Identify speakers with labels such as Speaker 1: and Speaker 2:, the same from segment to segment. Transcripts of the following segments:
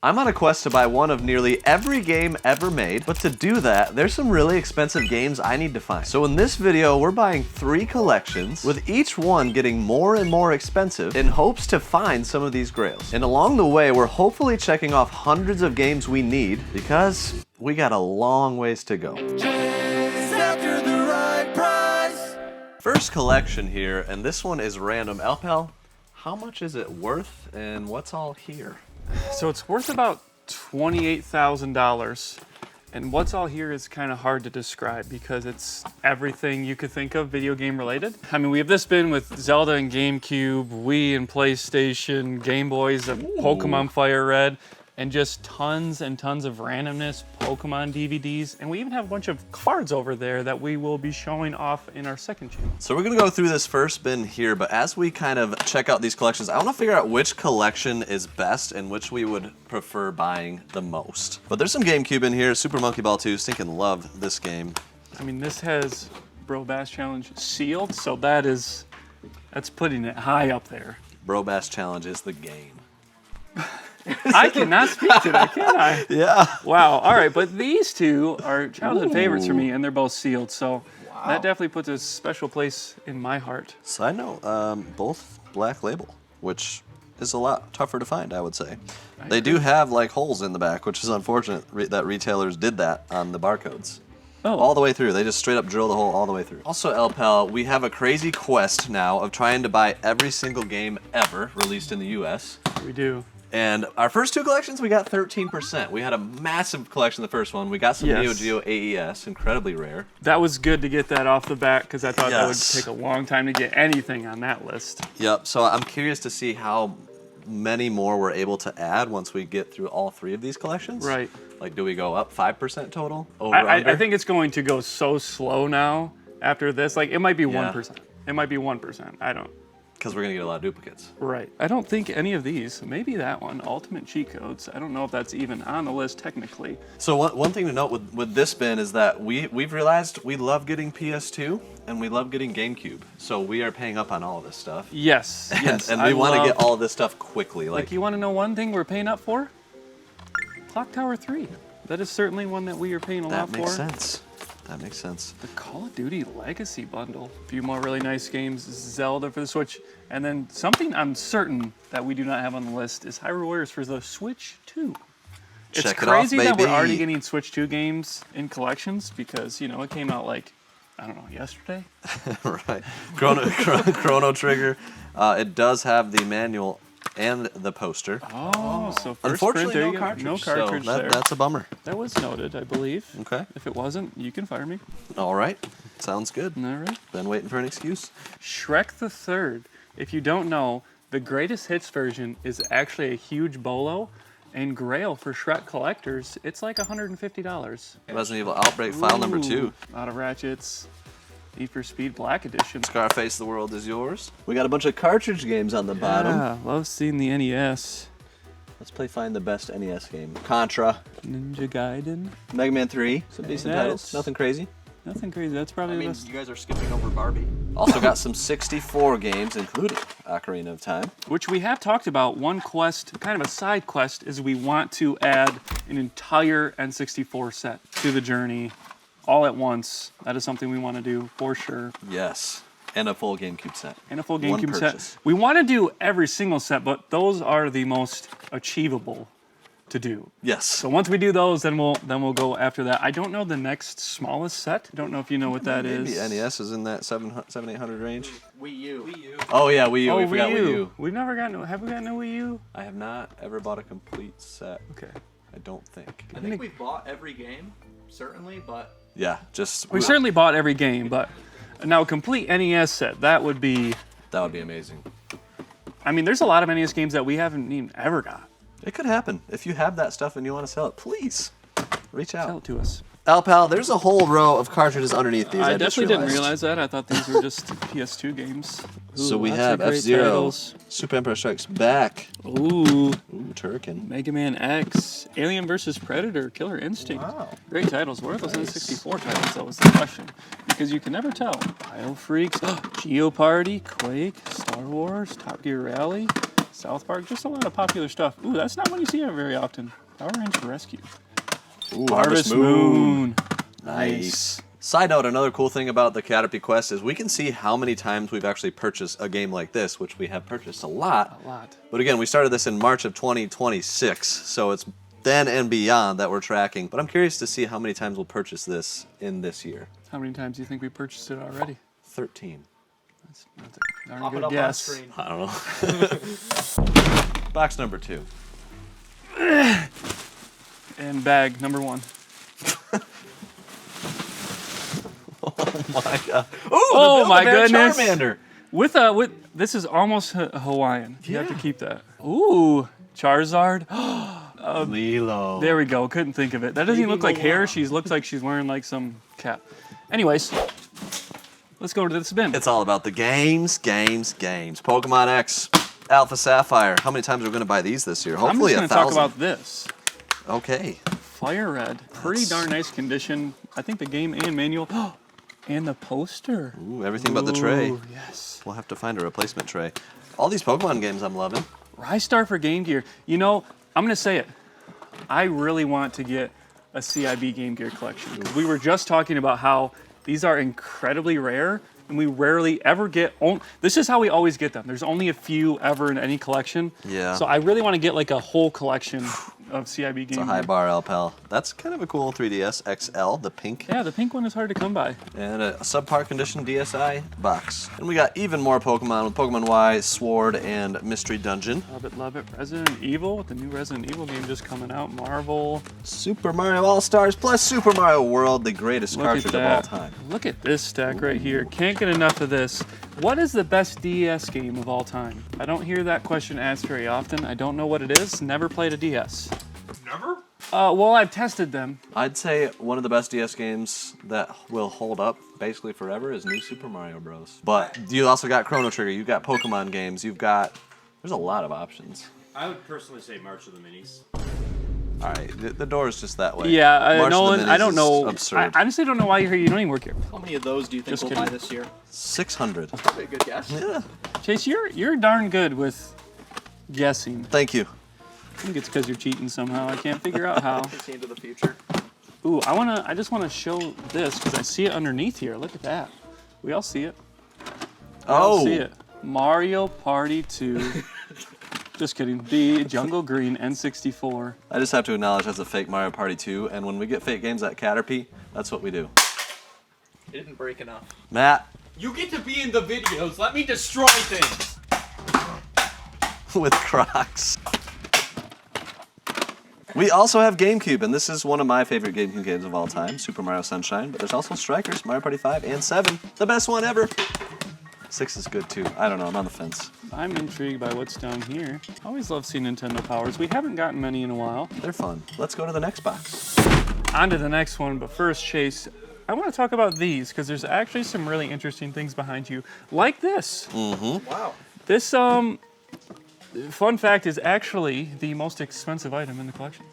Speaker 1: I'm on a quest to buy one of nearly every game ever made, but to do that, there's some really expensive games I need to find. So in this video, we're buying 3 collections, with each one getting more and more expensive in hopes to find some of these grails. And along the way, we're hopefully checking off hundreds of games we need, because we got a long ways to go. First collection here, and this one is random. Alpal, how much is it worth, and what's all here?
Speaker 2: So it's worth about $28,000, and what's all here is kind of hard to describe because it's everything you could think of video game related. I mean, we have this bin with Zelda and GameCube, Wii and PlayStation, Game Boys, Pokemon Fire Red, and just tons and tons of randomness, Pokemon DVDs, and we even have a bunch of cards over there that we will be showing off in our second channel.
Speaker 1: So we're gonna go through this first bin here, but as we kind of check out these collections, I wanna figure out which collection is best and which we would prefer buying the most. But there's some GameCube in here, Super Monkey Ball 2, stinking love this game.
Speaker 2: I mean, this has Bro Bass Challenge sealed, so that's putting it high up there.
Speaker 1: Bro Bass Challenge is the game.
Speaker 2: I cannot speak to that, can I?
Speaker 1: Yeah.
Speaker 2: Wow. All right, but these two are childhood favorites for me, and they're both sealed, so that definitely puts a special place in my heart.
Speaker 1: Side note, both Black Label, which is a lot tougher to find, I would say. They do have like holes in the back, which is unfortunate that retailers did that on the barcodes.
Speaker 2: Oh.
Speaker 1: All the way through. They just straight up drill the hole all the way through. Also, Alpal, we have a crazy quest now of trying to buy every single game ever released in the US.
Speaker 2: We do.
Speaker 1: And our first 2 collections, we got 13%. We had a massive collection the first one. We got some Neo Geo AES, incredibly rare.
Speaker 2: That was good to get that off the bat because I thought that would take a long time to get anything on that list.
Speaker 1: Yep, so I'm curious to see how many more we're able to add once we get through all 3 of these collections.
Speaker 2: Right.
Speaker 1: Like, do we go up 5% total? Over,
Speaker 2: I think it's going to go so slow now after this. Like, it might be 1%. It might be 1%. I don't.
Speaker 1: Because we're going to get a lot of duplicates.
Speaker 2: Right. I don't think any of these, maybe that one, Ultimate Cheat Codes, I don't know if that's even on the list technically.
Speaker 1: So one thing to note with this bin is that we've realized we love getting PS2 and we love getting GameCube. So we are paying up on all of this stuff.
Speaker 2: Yes, yes.
Speaker 1: And we want to get all of this stuff quickly.
Speaker 2: Like, you want to know one thing we're paying up for? Clock Tower 3. That is certainly one that we are paying a lot for.
Speaker 1: That makes sense. That makes sense.
Speaker 2: The Call of Duty Legacy bundle. A few more really nice games. Zelda for the Switch. And then something I'm certain that we do not have on the list is Hyrule Warriors for the Switch 2. It's crazy that we're already getting Switch 2 games in collections because, you know, it came out like, I don't know, yesterday?
Speaker 1: Right. Chrono Trigger. It does have the manual and the poster.
Speaker 2: Oh, so first
Speaker 1: unfortunately
Speaker 2: print,
Speaker 1: no cartridge.
Speaker 2: No cartridge
Speaker 1: so
Speaker 2: there.
Speaker 1: That's a bummer.
Speaker 2: That was noted, I believe.
Speaker 1: Okay.
Speaker 2: If it wasn't, you can fire me.
Speaker 1: All right. Sounds good.
Speaker 2: All right.
Speaker 1: Been waiting for an excuse.
Speaker 2: Shrek the Third. If you don't know, the greatest hits version is actually a huge bolo, and Grail for Shrek collectors, it's like $150.
Speaker 1: Resident Evil Outbreak file number 2.
Speaker 2: Out of Ratchets. Need for Speed Black Edition.
Speaker 1: Scarface, the world is yours. We got a bunch of cartridge games on the bottom.
Speaker 2: Yeah, love seeing the NES.
Speaker 1: Let's play Find the Best NES game. Contra.
Speaker 2: Ninja Gaiden.
Speaker 1: Mega Man 3. Some decent titles. Nothing crazy.
Speaker 2: Nothing crazy. That's probably the best.
Speaker 1: You guys are skipping over Barbie. Also got some 64 games, including Ocarina of Time.
Speaker 2: Which we have talked about. One quest, kind of a side quest, is we want to add an entire N64 set to the journey all at once. That is something we want to do for sure.
Speaker 1: Yes. And a full GameCube set.
Speaker 2: And a full GameCube set. We want to do every single set, but those are the most achievable to do.
Speaker 1: Yes.
Speaker 2: So once we do those, then we'll go after that. I don't know the next smallest set. I don't know if you know what that is.
Speaker 1: Maybe NES is in that 700-800 range.
Speaker 3: Wii U.
Speaker 1: Oh yeah, Wii U.
Speaker 2: Oh,
Speaker 1: we forgot Wii U.
Speaker 2: We've never gotten. Have we gotten a Wii U?
Speaker 1: I have not ever bought a complete set.
Speaker 2: Okay.
Speaker 1: I don't think.
Speaker 3: I think we've bought every game, certainly, but
Speaker 1: Yeah, just
Speaker 2: We certainly bought every game, but now a complete NES set, that would be
Speaker 1: amazing.
Speaker 2: I mean, there's a lot of NES games that we haven't even ever got.
Speaker 1: It could happen. If you have that stuff and you want to sell it, please reach out.
Speaker 2: Tell it to us.
Speaker 1: Alpal, there's a whole row of cartridges underneath these.
Speaker 2: I
Speaker 1: just
Speaker 2: definitely didn't
Speaker 1: realized.
Speaker 2: realize that. I thought these were just PS2 games. Ooh,
Speaker 1: So we
Speaker 2: lots of
Speaker 1: have
Speaker 2: great
Speaker 1: F-Zero,
Speaker 2: titles.
Speaker 1: Super Emperor Strikes Back,
Speaker 2: Ooh,
Speaker 1: Turrican.
Speaker 2: Mega Man X, Alien vs. Predator, Killer Instinct.
Speaker 1: Wow.
Speaker 2: Great titles. What are those N64 titles? That was the question. Because you can never tell. Isle Freaks, Geoparty, Quake, Star Wars, Top Gear Rally, South Park, just a lot of popular stuff. Ooh, that's not one you see very often. Power Ranger Rescue.
Speaker 1: Ooh,
Speaker 2: Harvest Moon.
Speaker 1: Nice. Side note, another cool thing about the Caterpie Quest is we can see how many times we've actually purchased a game like this, which we have purchased a lot.
Speaker 2: A lot.
Speaker 1: But again, we started this in March of 2026, so it's then and beyond that we're tracking. But I'm curious to see how many times we'll purchase this in this year.
Speaker 2: How many times do you think we purchased it already?
Speaker 1: 13.
Speaker 2: That's a darn
Speaker 3: Pop it
Speaker 2: good
Speaker 3: up on
Speaker 2: guess.
Speaker 3: screen.
Speaker 1: I don't know. Box number 2.
Speaker 2: And bag number 1.
Speaker 1: Oh my god. Ooh,
Speaker 2: Oh
Speaker 1: the
Speaker 2: my
Speaker 1: Build-A-Bear
Speaker 2: goodness.
Speaker 1: Charmander.
Speaker 2: With this is almost Hawaiian. You have to keep that. Ooh, Charizard.
Speaker 1: Lilo.
Speaker 2: There we go. Couldn't think of it. That doesn't even
Speaker 3: Baby
Speaker 2: look like hair.
Speaker 3: Moana.
Speaker 2: She looks like she's wearing like some cap. Anyways, let's go to this bin.
Speaker 1: It's all about the games. Pokemon X, Alpha Sapphire. How many times are we going to buy these this year?
Speaker 2: I'm
Speaker 1: Hopefully
Speaker 2: just going to
Speaker 1: 1,000.
Speaker 2: talk about this.
Speaker 1: Okay.
Speaker 2: Fire Red. Pretty darn nice condition. I think the game and manual. And the poster.
Speaker 1: Ooh, everything but the tray.
Speaker 2: Ooh, yes.
Speaker 1: We'll have to find a replacement tray. All these Pokemon games I'm loving.
Speaker 2: Rystar for Game Gear. You know, I'm going to say it. I really want to get a CIB Game Gear collection. 'Cause we were just talking about how these are incredibly rare and we rarely ever get. This is how we always get them. There's only a few ever in any collection.
Speaker 1: Yeah.
Speaker 2: So I really want to get like a whole collection of CIB Game
Speaker 1: It's a
Speaker 2: Gear.
Speaker 1: high bar Alpal. That's kind of a cool 3DS XL, the pink.
Speaker 2: Yeah, the pink one is hard to come by.
Speaker 1: And a subpar condition DSi box. And we got even more Pokemon with Pokemon Y, Sword, and Mystery Dungeon.
Speaker 2: Love it. Resident Evil, with the new Resident Evil game just coming out. Marvel.
Speaker 1: Super Mario All-Stars plus Super Mario World, the greatest
Speaker 2: Look
Speaker 1: cartridge
Speaker 2: at
Speaker 1: of all
Speaker 2: that.
Speaker 1: time.
Speaker 2: Look at this stack right here. Can't get enough of this. What is the best DS game of all time? I don't hear that question asked very often. I don't know what it is. Never played a DS.
Speaker 3: Never?
Speaker 2: Well, I've tested them.
Speaker 1: I'd say one of the best DS games that will hold up basically forever is New Super Mario Bros. But you also got Chrono Trigger, you've got Pokemon games, there's a lot of options.
Speaker 4: I would personally say March of the Minis.
Speaker 1: All right, the door is just that way.
Speaker 2: Yeah,
Speaker 1: March of the
Speaker 2: Nolan, I
Speaker 1: Minis
Speaker 2: don't
Speaker 1: is
Speaker 2: know.
Speaker 1: Absurd.
Speaker 2: I honestly don't know why you're here. You don't even work here.
Speaker 3: How many of those do you think
Speaker 2: Just
Speaker 3: we'll
Speaker 2: kidding.
Speaker 3: buy this year?
Speaker 1: 600.
Speaker 3: Probably a good guess.
Speaker 1: Yeah.
Speaker 2: Chase, you're darn good with guessing.
Speaker 1: Thank you.
Speaker 2: I think it's because you're cheating somehow. I can't figure out how.
Speaker 3: See into the future.
Speaker 2: Ooh, I just want to show this because I see it underneath here. Look at that. We all see it. We all see it. Mario Party 2. Just kidding. The Jungle Green N64.
Speaker 1: I just have to acknowledge that's a fake Mario Party 2, and when we get fake games at Caterpie, that's what we do.
Speaker 3: It didn't break enough.
Speaker 1: Matt,
Speaker 4: You get to be in the videos. Let me destroy things.
Speaker 1: with Crocs. We also have GameCube, and this is one of my favorite GameCube games of all time, Super Mario Sunshine, but there's also Strikers, Mario Party 5, and 7, the best one ever. 6 is good too. I don't know, I'm on the fence.
Speaker 2: I'm intrigued by what's down here. I always love seeing Nintendo Powers. We haven't gotten many in a while.
Speaker 1: They're fun. Let's go to the next box.
Speaker 2: On to the next one, but first, Chase, I want to talk about these because there's actually some really interesting things behind you, like this.
Speaker 3: Wow.
Speaker 2: This, fun fact, is actually the most expensive item in the collection.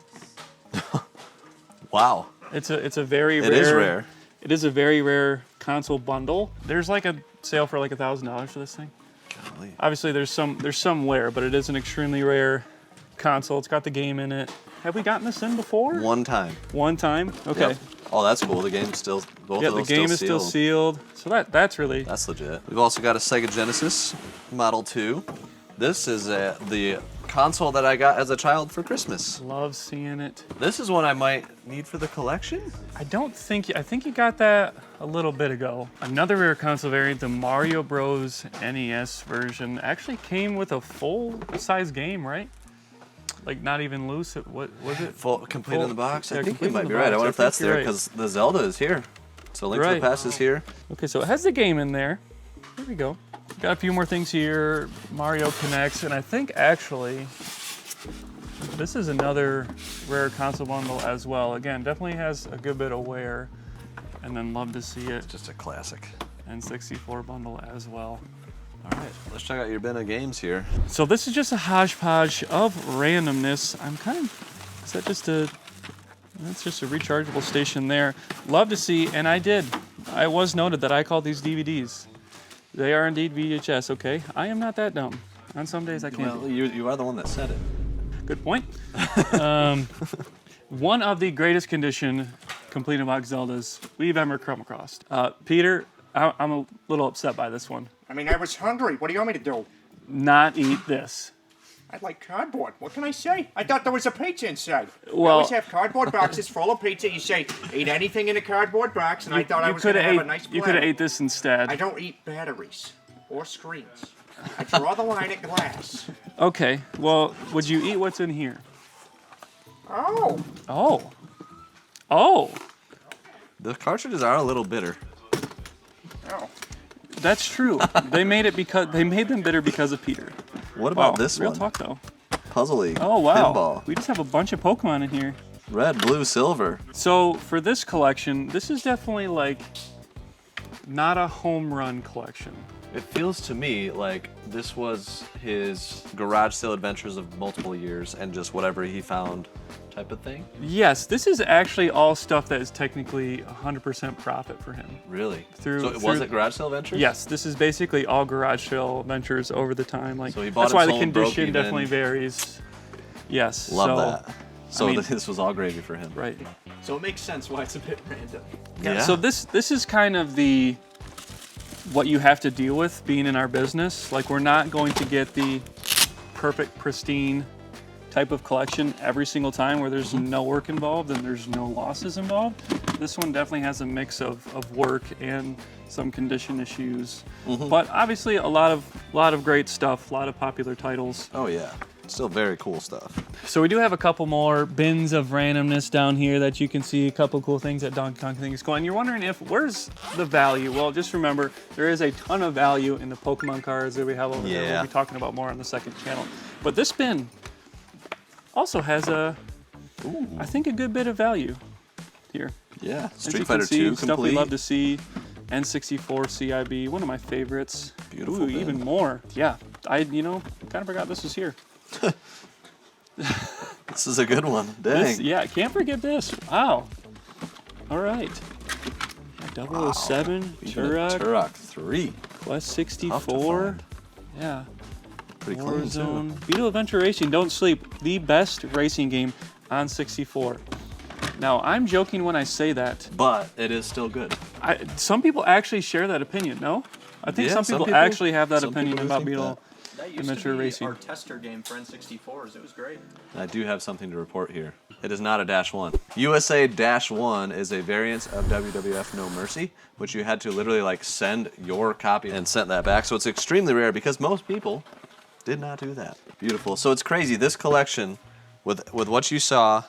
Speaker 1: Wow.
Speaker 2: It's a very rare.
Speaker 1: It is rare.
Speaker 2: It is a very rare console bundle. There's like a sale for like $1,000 for this thing.
Speaker 1: Golly.
Speaker 2: Obviously, there's some wear, but it is an extremely rare console. It's got the game in it. Have we gotten this in before?
Speaker 1: One time.
Speaker 2: One time. Okay.
Speaker 1: Yep. Oh, that's cool. The game's still, both
Speaker 2: Yeah,
Speaker 1: of
Speaker 2: the
Speaker 1: those
Speaker 2: game is still sealed. So that's really.
Speaker 1: That's legit. We've also got a Sega Genesis Model 2. This is the console that I got as a child for Christmas.
Speaker 2: Love seeing it.
Speaker 1: This is one I might need for the collection.
Speaker 2: I think you got that a little bit ago. Another rare console variant, the Mario Bros. NES version, actually came with a full-size game, right? Like not even loose. What was it?
Speaker 1: Full, complete in the box?
Speaker 2: Yeah,
Speaker 1: I think
Speaker 2: complete
Speaker 1: you
Speaker 2: in
Speaker 1: might
Speaker 2: the
Speaker 1: be right. I
Speaker 2: box.
Speaker 1: wonder
Speaker 2: I
Speaker 1: if that's
Speaker 2: think you're
Speaker 1: there
Speaker 2: right.
Speaker 1: because the Zelda is here. So Link to
Speaker 2: Right.
Speaker 1: the Past is here.
Speaker 2: Okay, so it has the game in there. There we go. Got a few more things here. Mario Connects, and I think actually this is another rare console bundle as well. Again, definitely has a good bit of wear, and then love to see it.
Speaker 1: Just a classic.
Speaker 2: N64 bundle as well.
Speaker 1: All right, let's check out your bin of games here.
Speaker 2: So this is just a hodgepodge of randomness. That's just a rechargeable station there. Love to see, and I was noted that I called these DVDs. They are indeed VHS, okay? I am not that dumb. On some days I can't.
Speaker 1: Well, you are the one that said it.
Speaker 2: Good point. One of the greatest condition complete box Zeldas we've ever come across. Peter, I'm a little upset by this one.
Speaker 5: I mean, I was hungry. What do you want me to do?
Speaker 2: Not eat this.
Speaker 5: I like cardboard. What can I say? I thought there was a pizza inside.
Speaker 2: Well-
Speaker 5: We always have cardboard boxes full of pizza. You say, eat anything in a cardboard box, and I thought I was going to have a nice
Speaker 2: You could have
Speaker 5: platter.
Speaker 2: ate this instead.
Speaker 5: I don't eat batteries or screens. I draw the line at glass.
Speaker 2: Okay, well, would you eat what's in here?
Speaker 5: Oh,
Speaker 2: Oh. Oh,
Speaker 1: The cartridges are a little bitter.
Speaker 5: oh.
Speaker 2: that's true. They made them bitter because of Peter.
Speaker 1: What about
Speaker 2: Wow,
Speaker 1: this
Speaker 2: real
Speaker 1: one?
Speaker 2: talk though.
Speaker 1: Puzzly.
Speaker 2: Oh wow.
Speaker 1: Pinball.
Speaker 2: We just have a bunch of Pokemon in here.
Speaker 1: Red, blue, silver.
Speaker 2: So for this collection, this is definitely like not a home run collection.
Speaker 1: It feels to me like this was his garage sale adventures of multiple years and just whatever he found type of thing.
Speaker 2: Yes, this is actually all stuff that is technically 100% profit for him.
Speaker 1: Really?
Speaker 2: Through-
Speaker 1: so was
Speaker 2: through-
Speaker 1: it garage sale adventures?
Speaker 2: Yes, this is basically all garage sale ventures over the time. Like
Speaker 1: So he bought
Speaker 2: that's
Speaker 1: it,
Speaker 2: why the
Speaker 1: sold, broke
Speaker 2: condition
Speaker 1: even.
Speaker 2: definitely varies. Yes.
Speaker 1: Love
Speaker 2: so,
Speaker 1: that. So
Speaker 2: mean-
Speaker 1: this was all gravy for him.
Speaker 2: Right.
Speaker 3: So it makes sense why it's a bit random.
Speaker 1: Yeah.
Speaker 2: So this is kind of the what you have to deal with being in our business. Like we're not going to get the perfect pristine type of collection every single time where there's no work involved and there's no losses involved. This one definitely has a mix of work and some condition issues. But obviously a lot of great stuff, a lot of popular titles.
Speaker 1: Oh yeah. Still very cool stuff.
Speaker 2: So we do have a couple more bins of randomness down here that you can see, a couple cool things that Donkey Kong things going. You're wondering where's the value? Well, just remember, there is a ton of value in the Pokemon cards that we have over there.
Speaker 1: Yeah.
Speaker 2: We'll be talking about more on the second channel. But this bin also has I think a good bit of value here.
Speaker 1: Yeah.
Speaker 2: As you
Speaker 1: Street
Speaker 2: can
Speaker 1: Fighter
Speaker 2: see,
Speaker 1: 2
Speaker 2: stuff
Speaker 1: complete.
Speaker 2: we love to see. N64 CIB, one of my favorites.
Speaker 1: Beautiful
Speaker 2: Ooh,
Speaker 1: bin.
Speaker 2: even more. Yeah, I kind of forgot this was here.
Speaker 1: This is a good one. Dang.
Speaker 2: This, yeah, can't forget this. Wow. All right. 007,
Speaker 1: Even a
Speaker 2: Turok,
Speaker 1: Turok 3.
Speaker 2: Quest
Speaker 1: Tough to
Speaker 2: 64.
Speaker 1: find.
Speaker 2: Yeah.
Speaker 1: Pretty clean too.
Speaker 2: Warzone. Beetle Adventure Racing, don't sleep. The best racing game on 64. Now, I'm joking when I say that.
Speaker 1: But it is still good.
Speaker 2: Some people actually share that opinion, no? I think
Speaker 1: Yeah,
Speaker 2: some
Speaker 1: some
Speaker 2: people
Speaker 1: people-
Speaker 2: actually have that
Speaker 1: some
Speaker 2: opinion
Speaker 1: people do
Speaker 2: about
Speaker 1: think
Speaker 2: Beetle.
Speaker 3: That used
Speaker 2: Adventure
Speaker 3: to be
Speaker 2: Racing.
Speaker 3: our tester game for N64s. It was great.
Speaker 1: I do have something to report here. It is not a -1. USA -1 is a variant of WWF No Mercy, which you had to literally like send your copy and send that back. So it's extremely rare because most people did not do that. Beautiful. So it's crazy. This collection, with what you saw,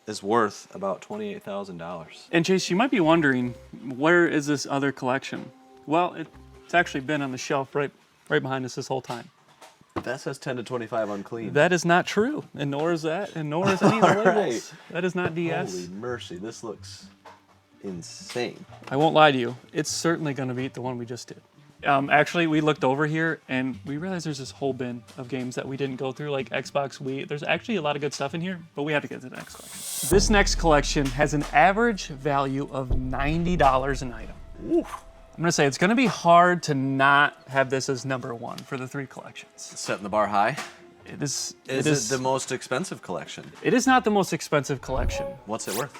Speaker 1: is worth about $28,000.
Speaker 2: And Chase, you might be wondering, where is this other collection? Well, it's actually been on the shelf right behind us this whole time.
Speaker 1: That says 10 to 25 unclean.
Speaker 2: That is not true, and nor is that, and nor is any of the
Speaker 1: All
Speaker 2: labels. That is not DS.
Speaker 1: Holy mercy, this looks insane.
Speaker 2: I won't lie to you, it's certainly going to beat the one we just did. Actually, we looked over here and we realized there's this whole bin of games that we didn't go through, like Xbox, Wii. There's actually a lot of good stuff in here, but we have to get to the next collection. This next collection has an average value of $90 an item. I'm gonna say it's gonna be hard to not have this as number one for the three collections.
Speaker 1: Setting the bar high.
Speaker 2: It is.
Speaker 1: Is it the most expensive collection?
Speaker 2: It is not the most expensive collection.
Speaker 1: What's it worth?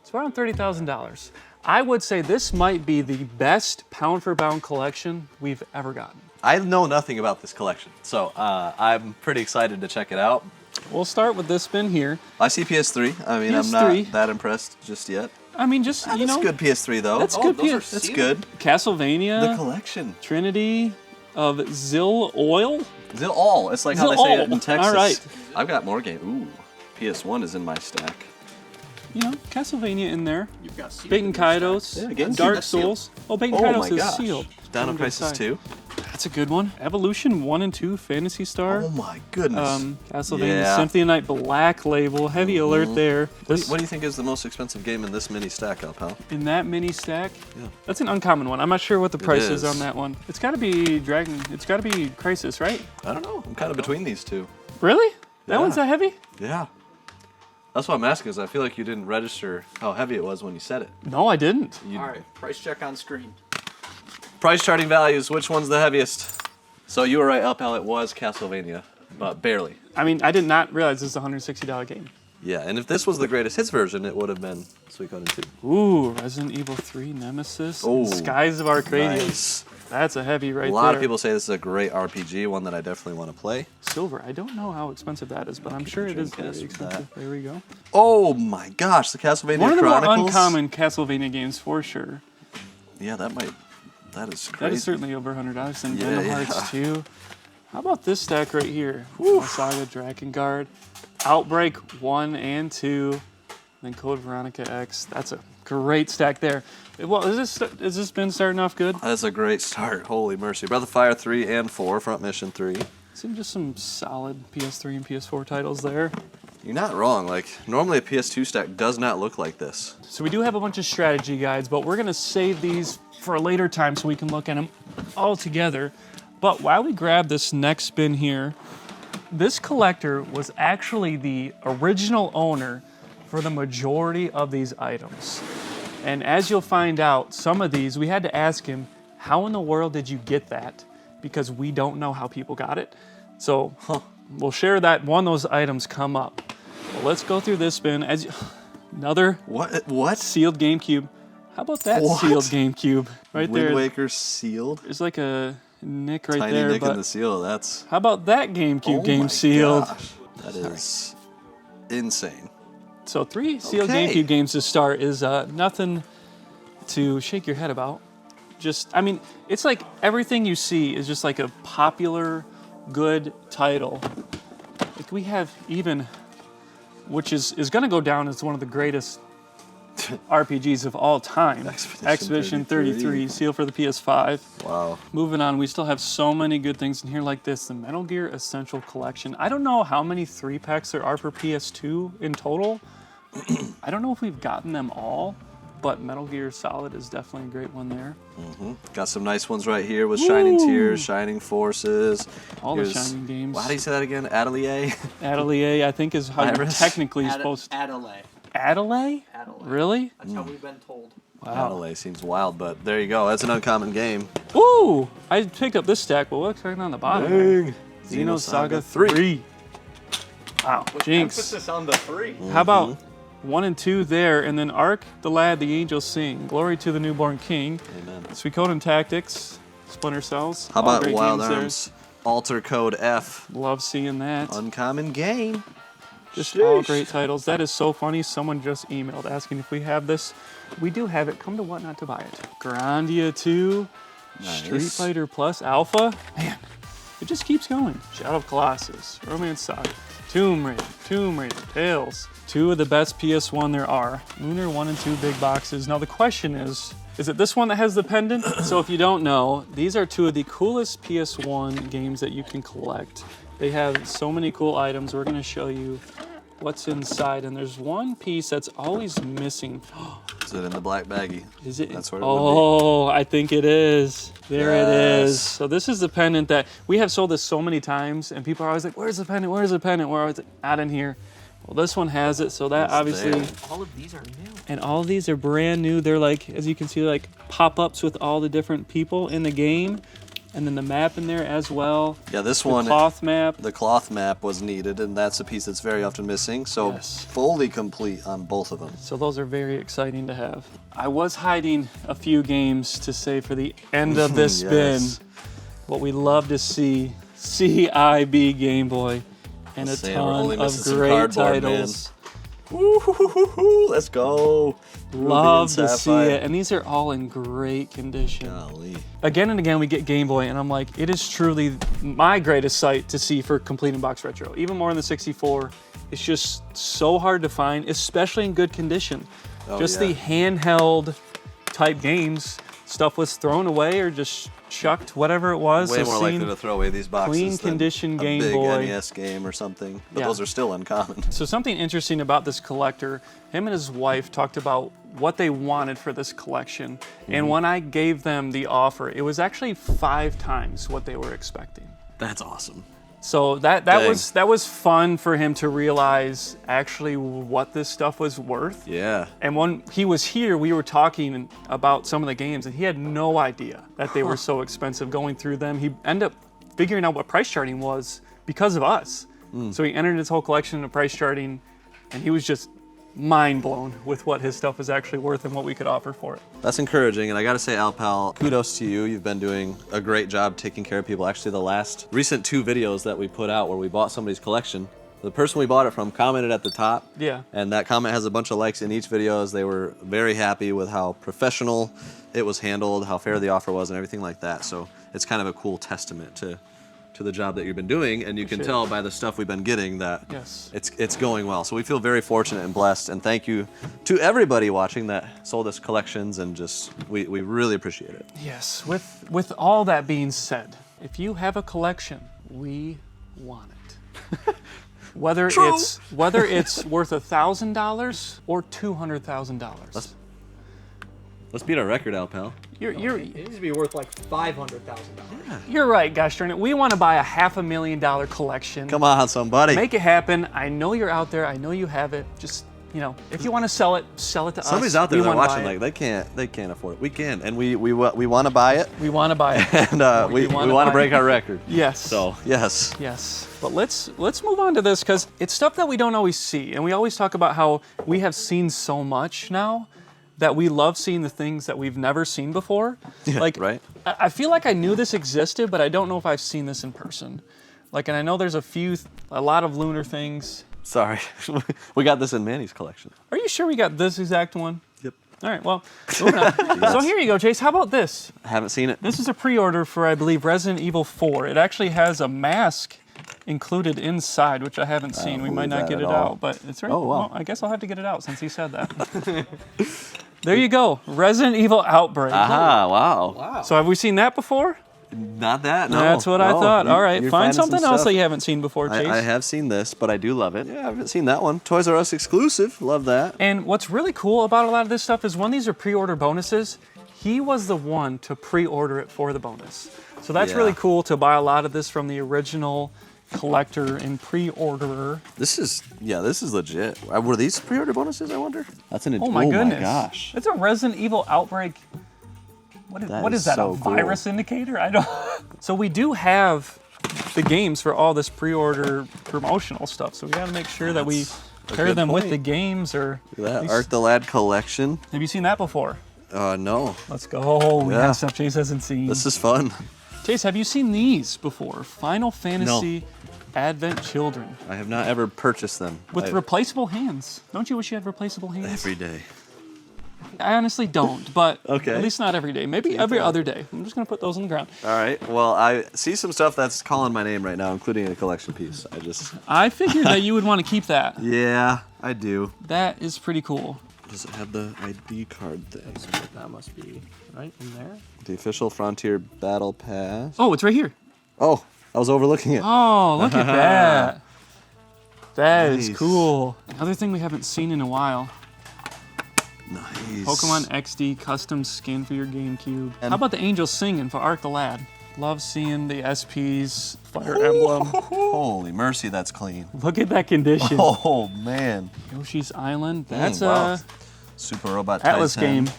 Speaker 2: It's around $30,000. I would say this might be the best pound for pound collection we've ever gotten.
Speaker 1: I know nothing about this collection, so I'm pretty excited to check it out.
Speaker 2: We'll start with this bin here.
Speaker 1: I see PS3. I mean, I'm
Speaker 2: PS3.
Speaker 1: not that impressed just yet.
Speaker 2: I mean, just,
Speaker 1: That's
Speaker 2: you know.
Speaker 1: good PS3 though.
Speaker 2: That's
Speaker 3: Oh,
Speaker 2: good.
Speaker 3: those are
Speaker 2: PS.
Speaker 1: That's
Speaker 3: sealed?
Speaker 1: good. The
Speaker 2: Castlevania,
Speaker 1: collection.
Speaker 2: Trinity of Zill Oil.
Speaker 1: All. It's like how they say it in
Speaker 2: Zil-Ol.
Speaker 1: Texas.
Speaker 2: All right.
Speaker 1: I've got more games. Ooh, PS1 is in my stack.
Speaker 2: You know, Castlevania in there.
Speaker 3: You've got sealed
Speaker 2: Baten
Speaker 3: in your stack.
Speaker 2: Kaitos.
Speaker 1: Yeah, again,
Speaker 2: Dark
Speaker 3: that's sealed.
Speaker 2: Souls. Oh, Baten
Speaker 1: Oh
Speaker 2: Kaitos
Speaker 1: my
Speaker 2: is
Speaker 1: gosh.
Speaker 2: sealed.
Speaker 1: Dino
Speaker 2: Good
Speaker 1: Crisis
Speaker 2: side.
Speaker 1: 2.
Speaker 2: That's a good one. Evolution 1 and 2, Phantasy Star.
Speaker 1: Oh my goodness.
Speaker 2: Castlevania
Speaker 1: Yeah.
Speaker 2: Symphony of Night Black Label. Heavy alert there. This,
Speaker 1: What do you think is the most expensive game in this mini stack, Al Pal?
Speaker 2: in that mini stack,
Speaker 1: Yeah.
Speaker 2: that's an uncommon one. I'm not sure what the price is
Speaker 1: is.
Speaker 2: on that one. It's got to be It's got to be Crisis, right?
Speaker 1: I don't know. I'm kind of between these two.
Speaker 2: Really? That
Speaker 1: Yeah.
Speaker 2: one's that heavy?
Speaker 1: Yeah. That's what I'm asking, is I feel like you didn't register how heavy it was when you said it.
Speaker 2: No, I didn't.
Speaker 1: You-
Speaker 3: All right, price check on screen.
Speaker 1: Price charting values, which one's the heaviest? So you were right, Uphill. It was Castlevania, but barely.
Speaker 2: I mean, I did not realize this is a $160 game.
Speaker 1: Yeah, and if this was the greatest hits version, it would have been Suikoden 2.
Speaker 2: Ooh, Resident Evil 3 Nemesis.
Speaker 1: Ooh,
Speaker 2: Skies of Arcadia.
Speaker 1: Nice.
Speaker 2: That's a heavy right there.
Speaker 1: A lot of people say this is a great RPG, one that I definitely want to play.
Speaker 2: Silver. I don't know how expensive that is, but I'm sure it is very
Speaker 1: Dreamcast with
Speaker 2: expensive. There we go.
Speaker 1: Oh my gosh, the Castlevania
Speaker 2: One of the more
Speaker 1: Chronicles.
Speaker 2: uncommon Castlevania games for sure.
Speaker 1: Yeah, that is crazy.
Speaker 2: That is certainly over $100. And
Speaker 1: Yeah,
Speaker 2: Kingdom
Speaker 1: yeah.
Speaker 2: Hearts 2. How about this stack right here? Saga Drakengard, Outbreak 1 and 2, then Code Veronica X. That's a great stack there. Well, has this been starting off good?
Speaker 1: That's a great start. Holy mercy. Breath of Fire 3 and 4, Front Mission 3.
Speaker 2: Seems just some solid PS3 and PS4 titles there.
Speaker 1: You're not wrong. Like, normally a PS2 stack does not look like this.
Speaker 2: So we do have a bunch of strategy guides, but we're gonna save these for a later time so we can look at them all together. But while we grab this next bin here, this collector was actually the original owner for the majority of these items. And as you'll find out, some of these, we had to ask him, how in the world did you get that? Because we don't know how people got it. So we'll share that when those items come up. Well, let's go through this bin. Another
Speaker 1: What?
Speaker 2: sealed GameCube. How about that
Speaker 1: What?
Speaker 2: sealed GameCube right there?
Speaker 1: Wind Waker sealed?
Speaker 2: There's like a nick right
Speaker 1: Tiny
Speaker 2: there.
Speaker 1: nick
Speaker 2: but
Speaker 1: in the seal. That's...
Speaker 2: how about that GameCube
Speaker 1: Oh
Speaker 2: game
Speaker 1: my
Speaker 2: sealed?
Speaker 1: gosh. That is insane.
Speaker 2: So 3 sealed
Speaker 1: Okay.
Speaker 2: GameCube games to start is nothing to shake your head about. Just, I mean, it's like everything you see is just like a popular, good title. Like we have even, which is going to go down as one of the greatest RPGs of all time. Expedition 33, seal for the PS5.
Speaker 1: Wow.
Speaker 2: Moving on, we still have so many good things in here like this. The Metal Gear Essential Collection. I don't know how many 3-packs there are for PS2 in total. I don't know if we've gotten them all, but Metal Gear Solid is definitely a great one there.
Speaker 1: Got some nice ones right here with Shining Tears, Shining Forces.
Speaker 2: All the Shining games.
Speaker 1: How do you say that again? Atelier?
Speaker 2: Atelier, I think, is how you're
Speaker 1: Iris?
Speaker 2: technically supposed to.
Speaker 3: Adelaide.
Speaker 2: Adelaide?
Speaker 3: Adelaide.
Speaker 2: Really?
Speaker 3: That's how we've been told.
Speaker 2: Wow.
Speaker 1: Atelier seems wild, but there you go. That's an uncommon game.
Speaker 2: Ooh! I picked up this stack, but what's right on the bottom?
Speaker 1: Dang.
Speaker 2: Xenosaga 3. Wow. Jinx.
Speaker 3: Emphasis on the 3.
Speaker 2: How about 1 and 2 there, and then Ark, the Lad, the Angels Sing. Glory to the Newborn King.
Speaker 1: Amen.
Speaker 2: Suikoden Tactics. Splinter Cells.
Speaker 1: How
Speaker 2: all
Speaker 1: about
Speaker 2: great
Speaker 1: Wild
Speaker 2: games there.
Speaker 1: Arms? Alter Code F.
Speaker 2: Love seeing that.
Speaker 1: Uncommon game.
Speaker 2: Just all
Speaker 1: Sheesh.
Speaker 2: great titles. That is so funny. Someone just emailed asking if we have this. We do have it. Come to Whatnot to buy it. Grandia 2. Street
Speaker 1: Nice.
Speaker 2: Fighter Plus Alpha. Man, it just keeps going. Shadow of Colossus. Romance Saga. Tomb Raider. Tales. 2 of the best PS1 there are. Lunar 1 and 2 big boxes. Now the question is it this one that has the pendant? So if you don't know, these are 2 of the coolest PS1 games that you can collect. They have so many cool items. We're gonna show you what's inside, and there's one piece that's always missing.
Speaker 1: Is it in the black baggie?
Speaker 2: Is it?
Speaker 1: That's what it would
Speaker 2: Oh, I think it is. There it is.
Speaker 1: Yes.
Speaker 2: So this is the pendant that we have sold this so many times, and people are always like, "Where's the pendant? Where's the pendant?" We're always like, "Not in here." Well, this one has it, so that
Speaker 1: It's
Speaker 2: obviously,
Speaker 1: there.
Speaker 3: All of these are new.
Speaker 2: and all of these are brand new. They're like, as you can see, like pop-ups with all the different people in the game, and then the map in there as well.
Speaker 1: Yeah, this
Speaker 2: The
Speaker 1: one,
Speaker 2: cloth map.
Speaker 1: the cloth map was needed, and that's a piece that's very often missing. So
Speaker 2: Yes.
Speaker 1: fully complete on both of them.
Speaker 2: So those are very exciting to have. I was hiding a few games to save for the end of this spin.
Speaker 1: Yes.
Speaker 2: What we love to see, CIB Game Boy, and a
Speaker 1: Saying we're only
Speaker 2: ton of
Speaker 1: missing some
Speaker 2: great
Speaker 1: cardboard,
Speaker 2: titles.
Speaker 1: Woo-hoo-hoo-hoo-hoo, let's go.
Speaker 2: Love
Speaker 1: Ruby and
Speaker 2: to see
Speaker 1: Sapphire.
Speaker 2: it, and these are all in great condition.
Speaker 1: Golly.
Speaker 2: Again and again, we get Game Boy, and I'm like, it is truly my greatest sight to see for complete in box retro. Even more than the 64, it's just so hard to find, especially in good condition.
Speaker 1: Oh,
Speaker 2: Just
Speaker 1: yeah.
Speaker 2: the handheld type games, stuff was thrown away or just chucked, whatever it was.
Speaker 1: Way
Speaker 2: I've
Speaker 1: more
Speaker 2: seen-
Speaker 1: likely to throw away these boxes
Speaker 2: clean
Speaker 1: than
Speaker 2: condition
Speaker 1: a
Speaker 2: Game
Speaker 1: big
Speaker 2: Boy.
Speaker 1: NES game or something. But
Speaker 2: Yeah.
Speaker 1: those are still uncommon.
Speaker 2: So something interesting about this collector, him and his wife talked about what they wanted for this collection. And when I gave them the offer, it was actually 5 times what they were expecting.
Speaker 1: That's awesome.
Speaker 2: So that
Speaker 1: Dang.
Speaker 2: was fun for him to realize actually what this stuff was worth.
Speaker 1: Yeah.
Speaker 2: And when he was here, we were talking about some of the games, and he had no idea that they were so expensive going through them. He ended up figuring out what price charting was because of us. So he entered his whole collection of price charting, and he was just mind blown with what his stuff is actually worth and what we could offer for it.
Speaker 1: That's encouraging, and I gotta say, Alpal, kudos to you. You've been doing a great job taking care of people. Actually, the last recent 2 videos that we put out where we bought somebody's collection, the person we bought it from commented at the top.
Speaker 2: Yeah.
Speaker 1: And that comment has a bunch of likes in each video, as they were very happy with how professional it was handled, how fair the offer was, and everything like that. So it's kind of a cool testament to the job that you've been doing, and you can tell by the stuff we've been getting that it's going well. So we feel very fortunate and blessed, and thank you to everybody watching that sold us collections, and just we really appreciate it.
Speaker 2: Yes, with all that being said, if you have a collection, we want it. whether it's worth $1,000 or $200,000.
Speaker 1: Let's beat our record, Alpal.
Speaker 3: It needs to be worth like $500,000.
Speaker 2: You're right, gosh darn it. We want to buy a $500,000 collection.
Speaker 1: Come on, somebody.
Speaker 2: Make it happen. I know you're out there. I know you have it. Just, if you want to sell it to us.
Speaker 1: Somebody's out there that watching, like they can't afford it. We can, and we want to buy it.
Speaker 2: We want to buy it.
Speaker 1: And we want to break our record.
Speaker 2: Yes.
Speaker 1: So yes.
Speaker 2: Yes. But let's move on to this, because it's stuff that we don't always see, and we always talk about how we have seen so much now that we love seeing the things that we've never seen before. Like,
Speaker 1: right.
Speaker 2: I feel like I knew this existed, but I don't know if I've seen this in person. Like, and I know there's a lot of lunar things.
Speaker 1: Sorry, we got this in Manny's collection.
Speaker 2: Are you sure we got this exact one?
Speaker 1: Yep.
Speaker 2: All right, well, moving on. So here you go, Chase. How about this?
Speaker 1: I haven't seen it.
Speaker 2: This is a pre-order for, I believe, Resident Evil 4. It actually has a mask included inside, which I haven't seen. We might not get it out, but it's right.
Speaker 1: Oh, wow.
Speaker 2: Well, I guess I'll have to get it out since he said that. There you go, Resident Evil Outbreak.
Speaker 1: Aha, wow.
Speaker 2: So have we seen that before?
Speaker 1: Not that, no.
Speaker 2: That's what I thought. All right,
Speaker 1: You're
Speaker 2: find
Speaker 1: finding some
Speaker 2: something else
Speaker 1: stuff.
Speaker 2: that you haven't seen before, Chase.
Speaker 1: I have seen this, but I do love it. Yeah, I haven't seen that one. Toys R Us exclusive. Love that.
Speaker 2: And what's really cool about a lot of this stuff is when these are pre-order bonuses, he was the one to pre-order it for the bonus. So that's really cool to buy a lot of this from the original collector and pre-orderer.
Speaker 1: This is legit. Were these pre-order bonuses, I wonder? That's an
Speaker 2: Oh my goodness.
Speaker 1: my gosh.
Speaker 2: It's a Resident Evil Outbreak. What is that?
Speaker 1: so
Speaker 2: A virus indicator? I don't. So we do have the games for all this pre-order promotional stuff. So we got to make sure that we pair them with the games, or
Speaker 1: Look at
Speaker 2: at
Speaker 1: that
Speaker 2: least-
Speaker 1: Art the Lad collection.
Speaker 2: Have you seen that before?
Speaker 1: No.
Speaker 2: Let's go. We
Speaker 1: Yeah.
Speaker 2: have stuff Chase hasn't seen.
Speaker 1: This is fun.
Speaker 2: Chase, have you seen these before? Final Fantasy Advent Children
Speaker 1: I have not ever purchased them.
Speaker 2: with replaceable hands. Don't you wish you had replaceable hands?
Speaker 1: Every day.
Speaker 2: I honestly don't, but
Speaker 1: Okay.
Speaker 2: at least not every day. Maybe every other day. I'm just gonna put those on the ground.
Speaker 1: All right. Well, I see some stuff that's calling my name right now, including a collection piece.
Speaker 2: I figured that you would want to keep that.
Speaker 1: Yeah, I do.
Speaker 2: That is pretty cool.
Speaker 1: Does it have the ID card thing?
Speaker 3: That must be right in there.
Speaker 1: The official Frontier Battle Pass.
Speaker 2: Oh, it's right here.
Speaker 1: Oh, I was overlooking it.
Speaker 2: Oh, look at that. That is
Speaker 1: Nice.
Speaker 2: cool. Another thing we haven't seen in a while.
Speaker 1: Nice.
Speaker 2: Pokemon XD custom skin for your GameCube.
Speaker 1: And-
Speaker 2: How about the Angels Singing for Ark the Lad? Love seeing the SP's Fire Emblem.
Speaker 1: Holy mercy, that's clean.
Speaker 2: Look at that condition.
Speaker 1: Oh man.
Speaker 2: Yoshi's Island. That's
Speaker 1: wow.
Speaker 2: a
Speaker 1: Super Robot
Speaker 2: Atlas
Speaker 1: Tyson.
Speaker 2: game.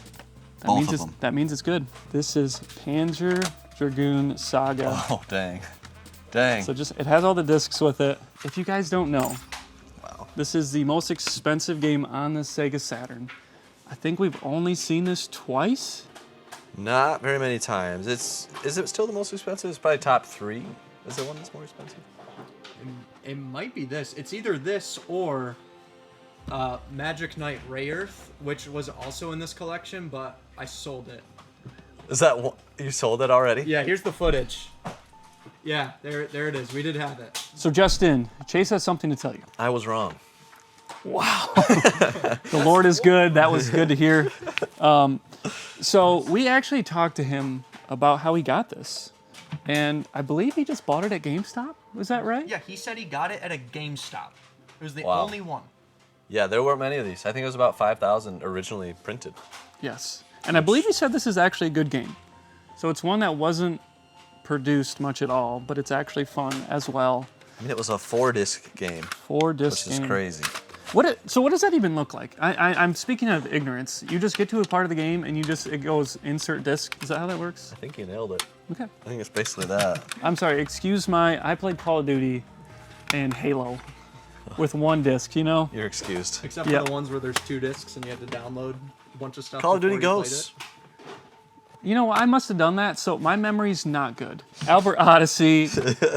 Speaker 1: Both of them.
Speaker 2: That means it's good. This is Panzer Dragoon Saga.
Speaker 1: Oh dang. Dang.
Speaker 2: So it has all the discs with it. If you guys don't know,
Speaker 1: Wow.
Speaker 2: this is the most expensive game on the Sega Saturn. I think we've only seen this twice.
Speaker 1: Not very many times. Is it still the most expensive? It's probably top 3. Is there one that's more expensive?
Speaker 3: It might be this. It's either this or Magic Knight Ray Earth, which was also in this collection, but I sold it.
Speaker 1: Is that one? You sold it already?
Speaker 3: Yeah, here's the footage. Yeah, there it is. We did have it.
Speaker 2: So Justin, Chase has something to tell you.
Speaker 1: I was wrong.
Speaker 2: Wow. The Lord is good. That was good to hear. So we actually talked to him about how he got this. And I believe he just bought it at GameStop. Was that right?
Speaker 3: Yeah, he said he got it at a GameStop. It was the
Speaker 1: Wow.
Speaker 3: only one.
Speaker 1: Yeah, there weren't many of these. I think it was about 5,000 originally printed.
Speaker 2: Yes. And I believe he said this is actually a good game. So it's one that wasn't produced much at all, but it's actually fun as well.
Speaker 1: I mean, it was a 4-disc game,
Speaker 2: 4-disc
Speaker 1: which is
Speaker 2: game.
Speaker 1: crazy.
Speaker 2: So what does that even look like? I'm speaking of ignorance. You just get to a part of the game and it goes insert disc. Is that how that works?
Speaker 1: I think you nailed it.
Speaker 2: Okay.
Speaker 1: I think it's basically that.
Speaker 2: I'm sorry. I played Call of Duty and Halo with one disc. You know.
Speaker 1: You're excused.
Speaker 3: Except for
Speaker 2: Yep.
Speaker 3: the ones where there's 2 discs and you had to download a bunch of stuff.
Speaker 1: Call of Duty
Speaker 3: before you played
Speaker 1: Ghosts.
Speaker 2: You know, I must have done that, so my memory's not good. Albert Odyssey.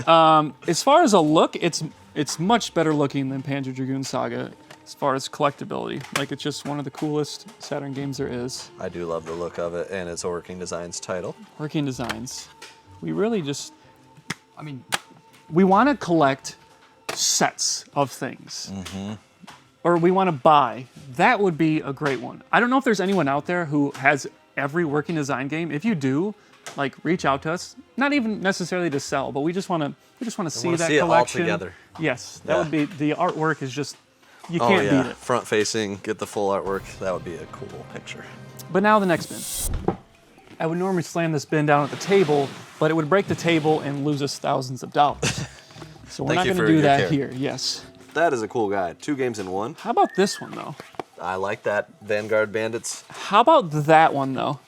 Speaker 2: As far as a look, it's much better looking than Panzer Dragoon Saga. As far as collectability, like it's just one of the coolest Saturn games there is.
Speaker 1: I do love the look of it, and it's a Working Designs title.
Speaker 2: Working Designs. We really just
Speaker 3: I mean,
Speaker 2: we want to collect sets of things. Or we want to buy. That would be a great one. I don't know if there's anyone out there who has every Working Design game. If you do, like reach out to us. Not even necessarily to sell, but we just want to see that
Speaker 1: see it all
Speaker 2: collection.
Speaker 1: together.
Speaker 2: Yes, that
Speaker 1: Yeah.
Speaker 2: would be, the artwork is just, you can't beat it.
Speaker 1: Front facing, get the full artwork. That would be a cool picture.
Speaker 2: But now the next bin. I would normally slam this bin down at the table, but it would break the table and lose us thousands of dollars. So we're
Speaker 1: Thank
Speaker 2: not
Speaker 1: you
Speaker 2: going
Speaker 1: for
Speaker 2: to do
Speaker 1: your
Speaker 2: that
Speaker 1: care.
Speaker 2: here. Yes.
Speaker 1: That is a cool guide. 2 games in 1.
Speaker 2: How about this one though?
Speaker 1: I like that. Vanguard Bandits.
Speaker 2: How about that one though?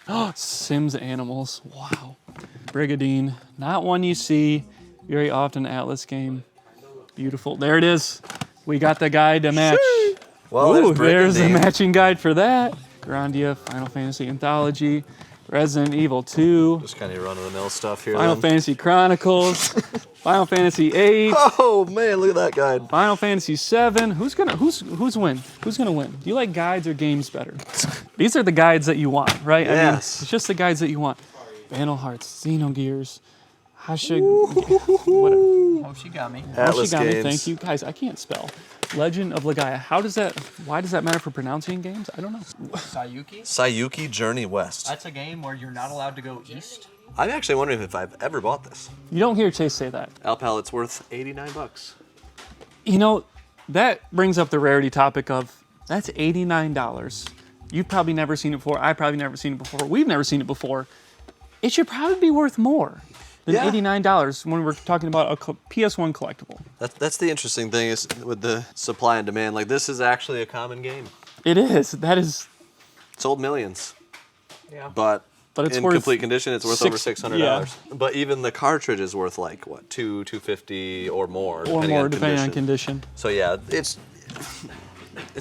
Speaker 2: Oh, Sims Animals. Wow. Brigadine. Not one you see very often Atlas game. Beautiful. There it is. We got the guide to match.
Speaker 1: Well,
Speaker 2: Ooh, there's the
Speaker 1: Brigadine.
Speaker 2: matching guide for that. Grandia, Final Fantasy Anthology, Resident Evil 2,
Speaker 1: Just kind of run-of-the-mill stuff here.
Speaker 2: Final
Speaker 1: then.
Speaker 2: Fantasy Chronicles, Final Fantasy 8,
Speaker 1: Oh man, look at that guide.
Speaker 2: Final Fantasy 7. Who's win? Who's gonna win? Do you like guides or games better? These are the guides that you want, right? I mean,
Speaker 1: Yes.
Speaker 2: it's just the guides that you want. Vandal Hearts, Xenogears, whatever.
Speaker 3: Hoshigami.
Speaker 1: Atlas
Speaker 2: Hoshigami,
Speaker 1: games.
Speaker 2: thank you. Guys, I can't spell. Legend of Legaia. Why does that matter for pronouncing games? I don't know.
Speaker 3: Sayuki.
Speaker 1: Sayuki Journey West.
Speaker 3: That's a game where you're not allowed to go east.
Speaker 1: I'm actually wondering if I've ever bought this.
Speaker 2: You don't hear Chase say that.
Speaker 1: Alpal, it's worth $89.
Speaker 2: You know, that brings up the rarity topic of that's $89. You've probably never seen it before. I've probably never seen it before. We've never seen it before. It should probably be worth more than
Speaker 1: Yeah.
Speaker 2: $89 when we're talking about a PS1 collectible.
Speaker 1: That's the interesting thing is with the supply and demand. Like this is actually a common game.
Speaker 2: It is. That is.
Speaker 1: Sold millions,
Speaker 3: Yeah.
Speaker 1: but
Speaker 2: But it's
Speaker 1: in
Speaker 2: worth
Speaker 1: complete condition, it's worth over $600.
Speaker 2: yeah.
Speaker 1: But even the cartridge is worth like what, $250 or more,
Speaker 2: Or more, depending on condition.
Speaker 1: So yeah, it's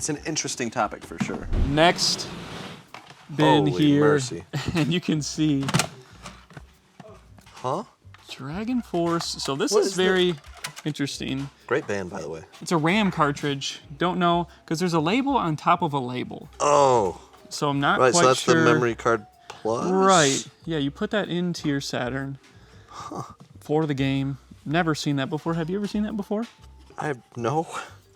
Speaker 1: an interesting topic for sure.
Speaker 2: Next bin
Speaker 1: Holy
Speaker 2: here,
Speaker 1: mercy.
Speaker 2: and you can see
Speaker 1: Huh?
Speaker 2: Dragon Force. So this
Speaker 1: What
Speaker 2: is
Speaker 1: is
Speaker 2: very interesting.
Speaker 1: Great band, by the way.
Speaker 2: It's a RAM cartridge. Don't know because there's a label on top of a label.
Speaker 1: Oh,
Speaker 2: So I'm not
Speaker 1: right.
Speaker 2: quite
Speaker 1: So that's
Speaker 2: sure.
Speaker 1: the memory card plus.
Speaker 2: Right. Yeah, you put that into your Saturn for the game. Never seen that before. Have you ever seen that before?
Speaker 1: I have no.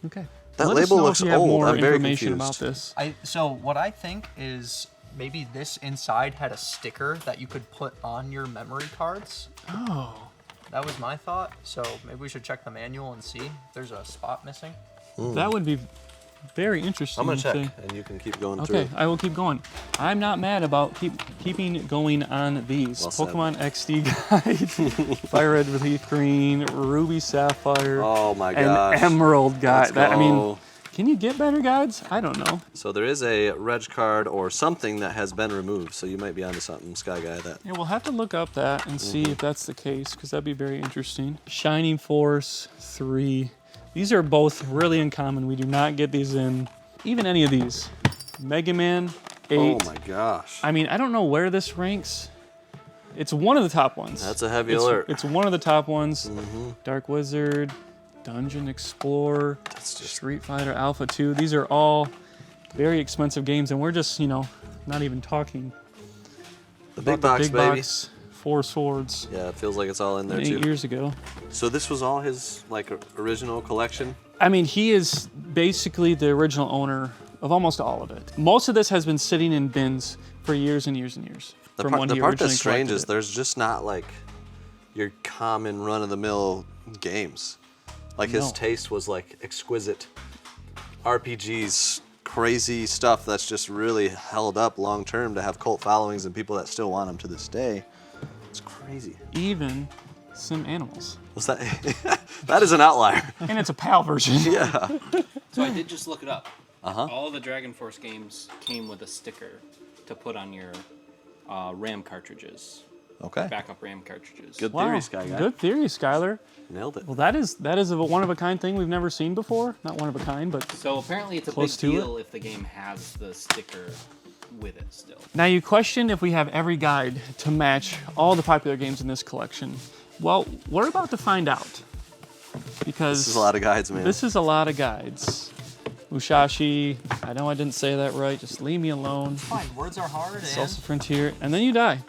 Speaker 2: Okay.
Speaker 1: That
Speaker 2: Let us
Speaker 1: label
Speaker 2: know
Speaker 1: looks
Speaker 2: if you have
Speaker 1: old.
Speaker 2: more
Speaker 1: I'm very
Speaker 2: information
Speaker 1: confused.
Speaker 2: about this.
Speaker 3: So what I think is maybe this inside had a sticker that you could put on your memory cards.
Speaker 2: Oh.
Speaker 3: That was my thought. So maybe we should check the manual and see if there's a spot missing.
Speaker 2: That would be very interesting.
Speaker 1: I'm gonna
Speaker 2: if
Speaker 1: check,
Speaker 2: they-
Speaker 1: and you can keep going
Speaker 2: Okay,
Speaker 1: through.
Speaker 2: I will keep going. I'm not mad about keeping going on these.
Speaker 1: Well said.
Speaker 2: Pokemon XD guide, Fire Red with Leaf Green, Ruby Sapphire,
Speaker 1: Oh my
Speaker 2: and
Speaker 1: gosh.
Speaker 2: Emerald guide.
Speaker 1: Let's
Speaker 2: I mean,
Speaker 1: go.
Speaker 2: can you get better guides? I don't know.
Speaker 1: So there is a reg card or something that has been removed. So you might be onto something, Sky Guy. That
Speaker 2: Yeah, we'll have to look up that and see if that's the case, because that'd be very interesting. Shining Force 3. These are both really uncommon. We do not get these in even any of these. Mega Man 8.
Speaker 1: Oh my gosh.
Speaker 2: I mean, I don't know where this ranks. It's one of the top ones.
Speaker 1: That's a heavy
Speaker 2: It's-
Speaker 1: alert.
Speaker 2: It's one of the top ones. Dark Wizard, Dungeon Explorer,
Speaker 1: That's just
Speaker 2: Street Fighter Alpha 2. These are all very expensive games, and we're just, not even talking
Speaker 1: the
Speaker 2: about
Speaker 1: big box,
Speaker 2: the big
Speaker 1: baby.
Speaker 2: box 4 Swords
Speaker 1: Yeah, it feels like it's all in there
Speaker 2: 8
Speaker 1: too.
Speaker 2: years ago.
Speaker 1: So this was all his like original collection.
Speaker 2: I mean, he is basically the original owner of almost all of it. Most of this has been sitting in bins for years and years and years.
Speaker 1: The
Speaker 2: from
Speaker 1: part,
Speaker 2: when
Speaker 1: the
Speaker 2: he
Speaker 1: part
Speaker 2: originally
Speaker 1: that's strange
Speaker 2: collected
Speaker 1: is
Speaker 2: it.
Speaker 1: there's just not like your common run-of-the-mill games. Like his
Speaker 2: No.
Speaker 1: taste was like exquisite RPGs, crazy stuff that's just really held up long term to have cult followings and people that still want them to this day. It's crazy.
Speaker 2: Even Sim Animals.
Speaker 1: What's that? That is an outlier.
Speaker 2: And it's a PAL version.
Speaker 1: Yeah.
Speaker 4: So I did just look it up.
Speaker 1: Uh-huh.
Speaker 4: All the Dragon Force games came with a sticker to put on your RAM cartridges,
Speaker 1: Okay.
Speaker 4: backup RAM cartridges.
Speaker 1: Good
Speaker 2: Wow.
Speaker 1: theory, Sky Guy.
Speaker 2: Good theory, Skylar.
Speaker 1: Nailed it.
Speaker 2: Well, that is a one of a kind thing we've never seen before. Not one of a kind, but
Speaker 4: So apparently it's a
Speaker 2: Close
Speaker 4: big
Speaker 2: to
Speaker 4: deal if the game has the sticker with it still.
Speaker 2: now you questioned if we have every guide to match all the popular games in this collection. Well, we're about to find out because
Speaker 1: This is a lot of guides, man.
Speaker 2: This is a lot of guides. Mushashi, I know I didn't say that right. Just leave me alone.
Speaker 3: Fine, words are hard. And
Speaker 2: Salsa Frontier, and then you die.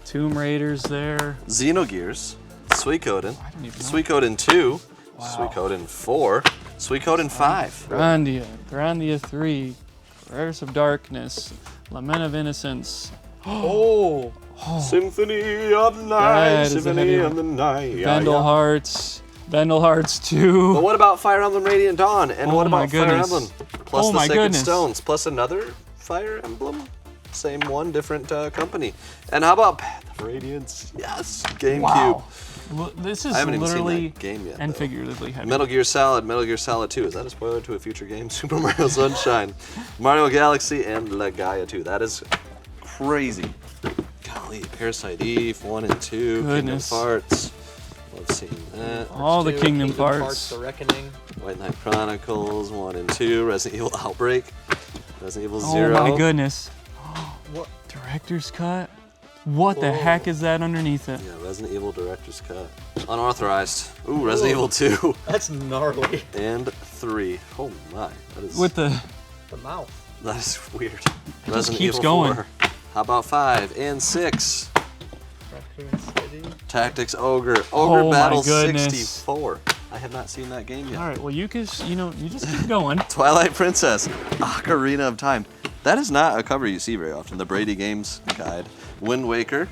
Speaker 2: Tomb Raiders there.
Speaker 1: Xenogears, Suikoden,
Speaker 2: I don't even know.
Speaker 1: Suikoden 2, Suikoden 4, Suikoden 5.
Speaker 2: Grandia 3, Prayers of Darkness, Lament of Innocence,
Speaker 3: oh,
Speaker 1: Symphony of the Night,
Speaker 2: That is a
Speaker 1: Symphony
Speaker 2: heavy
Speaker 1: of the Night.
Speaker 2: Vandal Hearts, Vandal Hearts 2.
Speaker 1: But what about Fire Emblem Radiant Dawn? And
Speaker 2: Oh
Speaker 1: what
Speaker 2: my
Speaker 1: about Fire
Speaker 2: goodness.
Speaker 1: Emblem? Plus
Speaker 2: Oh
Speaker 1: the
Speaker 2: my
Speaker 1: Sacred
Speaker 2: goodness.
Speaker 1: Stones, plus another Fire Emblem? Same one, different company. And how about Path of Radiance? Yes, GameCube.
Speaker 2: Wow. Well, this is
Speaker 1: I haven't even seen
Speaker 2: literally
Speaker 1: that game yet,
Speaker 2: and
Speaker 1: though.
Speaker 2: figuratively heavy.
Speaker 1: Metal Gear Solid 2. Is that a spoiler to a future game? Super Mario Sunshine, Mario Galaxy, and Legaia 2. That is crazy. Golly, Parasite Eve 1 and 2, Kingdom
Speaker 2: Goodness.
Speaker 1: Hearts. Love seeing that.
Speaker 2: All the
Speaker 3: Two,
Speaker 2: Kingdom Hearts.
Speaker 3: The Reckoning.
Speaker 1: White Knight Chronicles 1 and 2, Resident Evil Outbreak, Resident Evil
Speaker 2: Oh
Speaker 1: 0.
Speaker 2: my goodness.
Speaker 3: What?
Speaker 2: Director's cut? What the heck is that underneath it?
Speaker 1: Yeah, Resident Evil Director's Cut. Unauthorized. Ooh, Resident Evil 2
Speaker 3: That's gnarly.
Speaker 1: and 3. Oh my, that is,
Speaker 2: With the
Speaker 3: The mouth.
Speaker 1: that is weird.
Speaker 2: just
Speaker 1: Resident
Speaker 2: keeps
Speaker 1: Evil
Speaker 2: going.
Speaker 1: 4. How about 5 and 6?
Speaker 3: Raccoon City.
Speaker 1: Tactics Ogre. Ogre
Speaker 2: Oh my
Speaker 1: Battle
Speaker 2: goodness.
Speaker 1: 64. I have not seen that game yet.
Speaker 2: All right, well you just keep going.
Speaker 1: Twilight Princess. Ocarina of Time. That is not a cover you see very often. The Brady Games Guide. Wind Waker.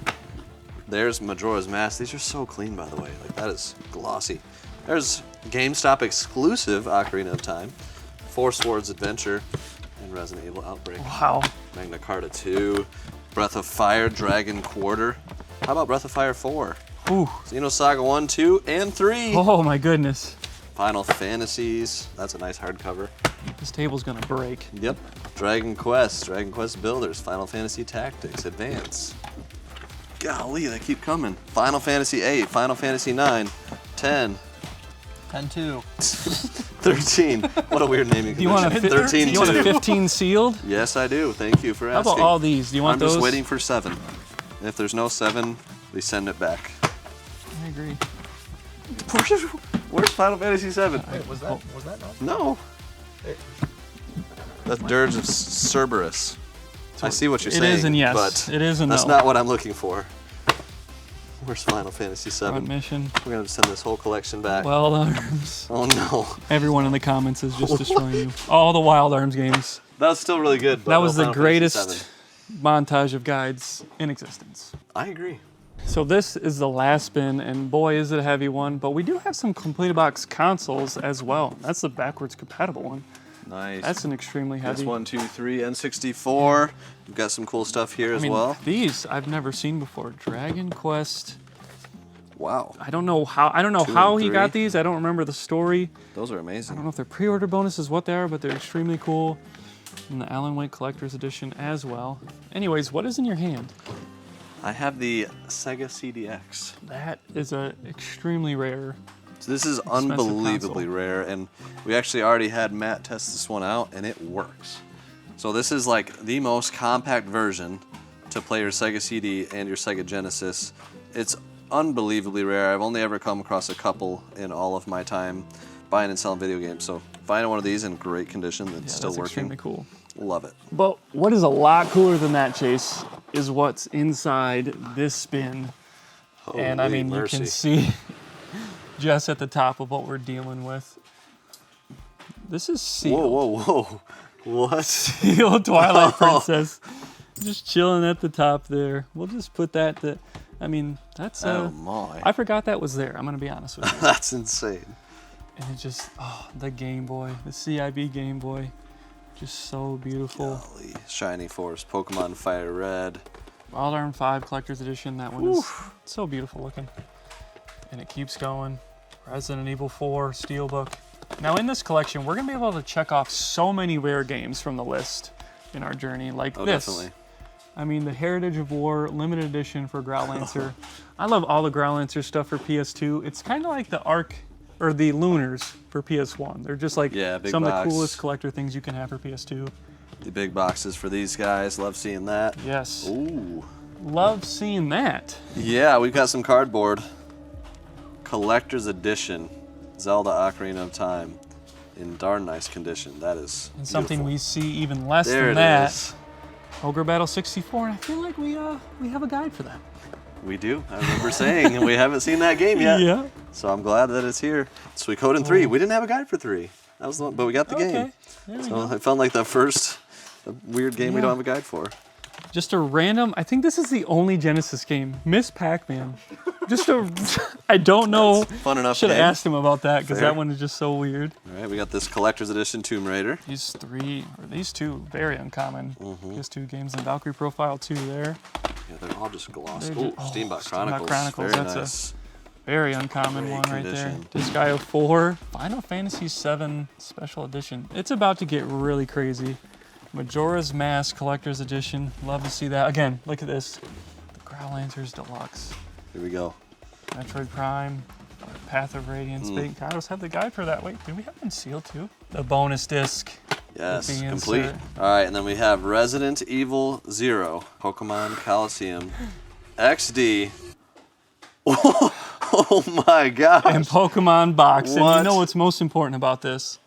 Speaker 1: There's Majora's Mask. These are so clean, by the way. Like, that is glossy. There's GameStop exclusive Ocarina of Time. Four Swords Adventure. And Resident Evil Outbreak.
Speaker 2: Wow.
Speaker 1: Magna Carta 2. Breath of Fire, Dragon Quarter. How about Breath of Fire 4?
Speaker 2: Ooh.
Speaker 1: Xenosaga 1, 2, and 3.
Speaker 2: Oh my goodness.
Speaker 1: Final Fantasies. That's a nice hardcover.
Speaker 2: This table's gonna break.
Speaker 1: Yep. Dragon Quest Builders, Final Fantasy Tactics, Advance. Golly, they keep coming. Final Fantasy 8, Final Fantasy 9, 10,
Speaker 3: 10-2.
Speaker 1: 13. What a weird naming
Speaker 2: Do you want a
Speaker 1: convention. 13
Speaker 2: you want a
Speaker 1: 2.
Speaker 2: 15 sealed?
Speaker 1: Yes, I do. Thank you for
Speaker 2: How
Speaker 1: asking.
Speaker 2: about all these? Do you want
Speaker 1: I'm
Speaker 2: those?
Speaker 1: just waiting for 7. If there's no 7, we send it back.
Speaker 2: I agree.
Speaker 1: Where's Final Fantasy 7?
Speaker 3: Wait, was that not?
Speaker 1: No. That's Dirge of Cerberus. I see what you're
Speaker 2: It
Speaker 1: saying.
Speaker 2: is and yes.
Speaker 1: But
Speaker 2: It is and
Speaker 1: that's
Speaker 2: no.
Speaker 1: not what I'm looking for. Where's Final Fantasy
Speaker 2: Front
Speaker 1: 7?
Speaker 2: mission.
Speaker 1: We're gonna send this whole collection back.
Speaker 2: Wild Arms.
Speaker 1: Oh no.
Speaker 2: Everyone in the comments is just destroying you. All the Wild Arms games.
Speaker 1: That was still really good. But
Speaker 2: That
Speaker 1: no
Speaker 2: was the
Speaker 1: Final Fantasy
Speaker 2: greatest
Speaker 1: 7.
Speaker 2: montage of guides in existence.
Speaker 1: I agree.
Speaker 2: So this is the last spin, and boy, is it a heavy one. But we do have some complete box consoles as well. That's the backwards compatible one.
Speaker 1: Nice.
Speaker 2: That's an extremely heavy.
Speaker 1: That's 1, 2, 3, N64. We've got some cool stuff here as well.
Speaker 2: These I've never seen before. Dragon Quest.
Speaker 1: Wow.
Speaker 2: I don't know how. I don't know
Speaker 1: 2
Speaker 2: how
Speaker 1: and
Speaker 2: he got
Speaker 1: 3.
Speaker 2: these. I don't remember the story.
Speaker 1: Those are
Speaker 2: I don't
Speaker 1: amazing.
Speaker 2: know if they're pre-order bonuses, what they are, but they're extremely cool. And the Alan Wake Collector's Edition as well. Anyways, what is in your hand?
Speaker 1: I have the Sega CDX.
Speaker 2: That is a extremely rare.
Speaker 1: So this is
Speaker 2: Expensive
Speaker 1: unbelievably
Speaker 2: console.
Speaker 1: rare, and we actually already had Matt test this one out, and it works. So this is like the most compact version to play your Sega CD and your Sega Genesis. It's unbelievably rare. I've only ever come across a couple in all of my time buying and selling video games. So finding one of these in great condition that's
Speaker 2: Yeah,
Speaker 1: still
Speaker 2: that's
Speaker 1: working,
Speaker 2: extremely cool.
Speaker 1: love it.
Speaker 2: But what is a lot cooler than that, Chase, is what's inside this spin. And I
Speaker 1: Holy
Speaker 2: mean,
Speaker 1: mercy.
Speaker 2: you can see just at the top of what we're dealing with. This is sealed.
Speaker 1: Whoa, whoa, whoa. What?
Speaker 2: Sealed Twilight Princess. Just chilling at the top there. We'll just put that to, I mean, that's
Speaker 1: Oh my.
Speaker 2: I forgot that was there. I'm gonna be honest with you.
Speaker 1: That's insane.
Speaker 2: And it just, the Game Boy, the CIB Game Boy, just so beautiful.
Speaker 1: Golly. Shining Force, Pokemon Fire Red.
Speaker 2: Wild Arm 5 Collector's Edition. That one is so beautiful looking. And it keeps going. Resident Evil 4 Steelbook. Now in this collection, we're gonna be able to check off so many rare games from the list in our journey, like this.
Speaker 1: Definitely.
Speaker 2: I mean, the Heritage of War limited edition for Growlancer. I love all the Growlancer stuff for PS2. It's kind of like the Arc or the Lunars for PS1. They're just like
Speaker 1: Yeah, big
Speaker 2: some of
Speaker 1: box.
Speaker 2: the coolest collector things you can have for PS2.
Speaker 1: The big boxes for these guys. Love seeing that.
Speaker 2: Yes.
Speaker 1: Ooh.
Speaker 2: Love seeing that.
Speaker 1: Yeah, we've got some cardboard. Collector's Edition. Zelda Ocarina of Time. In darn nice condition. That is
Speaker 2: And something
Speaker 1: beautiful.
Speaker 2: we see even less
Speaker 1: There
Speaker 2: than
Speaker 1: it
Speaker 2: that.
Speaker 1: is.
Speaker 2: Ogre Battle 64, and I feel like we have a guide for that.
Speaker 1: We do. I remember saying, and we haven't seen that game yet.
Speaker 2: Yeah.
Speaker 1: So I'm glad that it's here. Suikoden 3. We didn't have a guide for 3. That was the one, but we got the game.
Speaker 2: Okay. There we
Speaker 1: So
Speaker 2: go.
Speaker 1: I felt like the first weird game we
Speaker 2: Yeah.
Speaker 1: don't have a guide for.
Speaker 2: Just a random, I think this is the only Genesis game. Miss Pac-Man. Just a, I don't know.
Speaker 1: Fun enough
Speaker 2: Should have
Speaker 1: game.
Speaker 2: asked him about that because
Speaker 1: Fair.
Speaker 2: that one is just so weird.
Speaker 1: All right, we got this Collector's Edition Tomb Raider.
Speaker 2: These two, very uncommon. PS2 games and Valkyrie Profile 2 there.
Speaker 1: Yeah, they're all just gloss.
Speaker 2: They're
Speaker 1: Oh,
Speaker 2: just- oh,
Speaker 1: Steamboat
Speaker 2: Steamboat
Speaker 1: Chronicles.
Speaker 2: Chronicles,
Speaker 1: Very
Speaker 2: that's a-
Speaker 1: nice.
Speaker 2: Very uncommon
Speaker 1: Great
Speaker 2: one right
Speaker 1: condition.
Speaker 2: there. Disgaea 4, Final Fantasy 7 Special Edition. It's about to get really crazy. Majora's Mask Collector's Edition. Love to see that. Again, look at this. The Growlancers Deluxe.
Speaker 1: Here we go.
Speaker 2: Metroid Prime. Path of Radiance. Big Kairos have the guide for that. Wait, did we have one sealed too? The bonus disc.
Speaker 1: Yes,
Speaker 2: the
Speaker 1: complete.
Speaker 2: insert.
Speaker 1: All right, and then we have Resident Evil 0, Pokemon Coliseum, XD. Oh my gosh.
Speaker 2: And Pokemon box. And
Speaker 1: What?
Speaker 2: you know what's most important about this?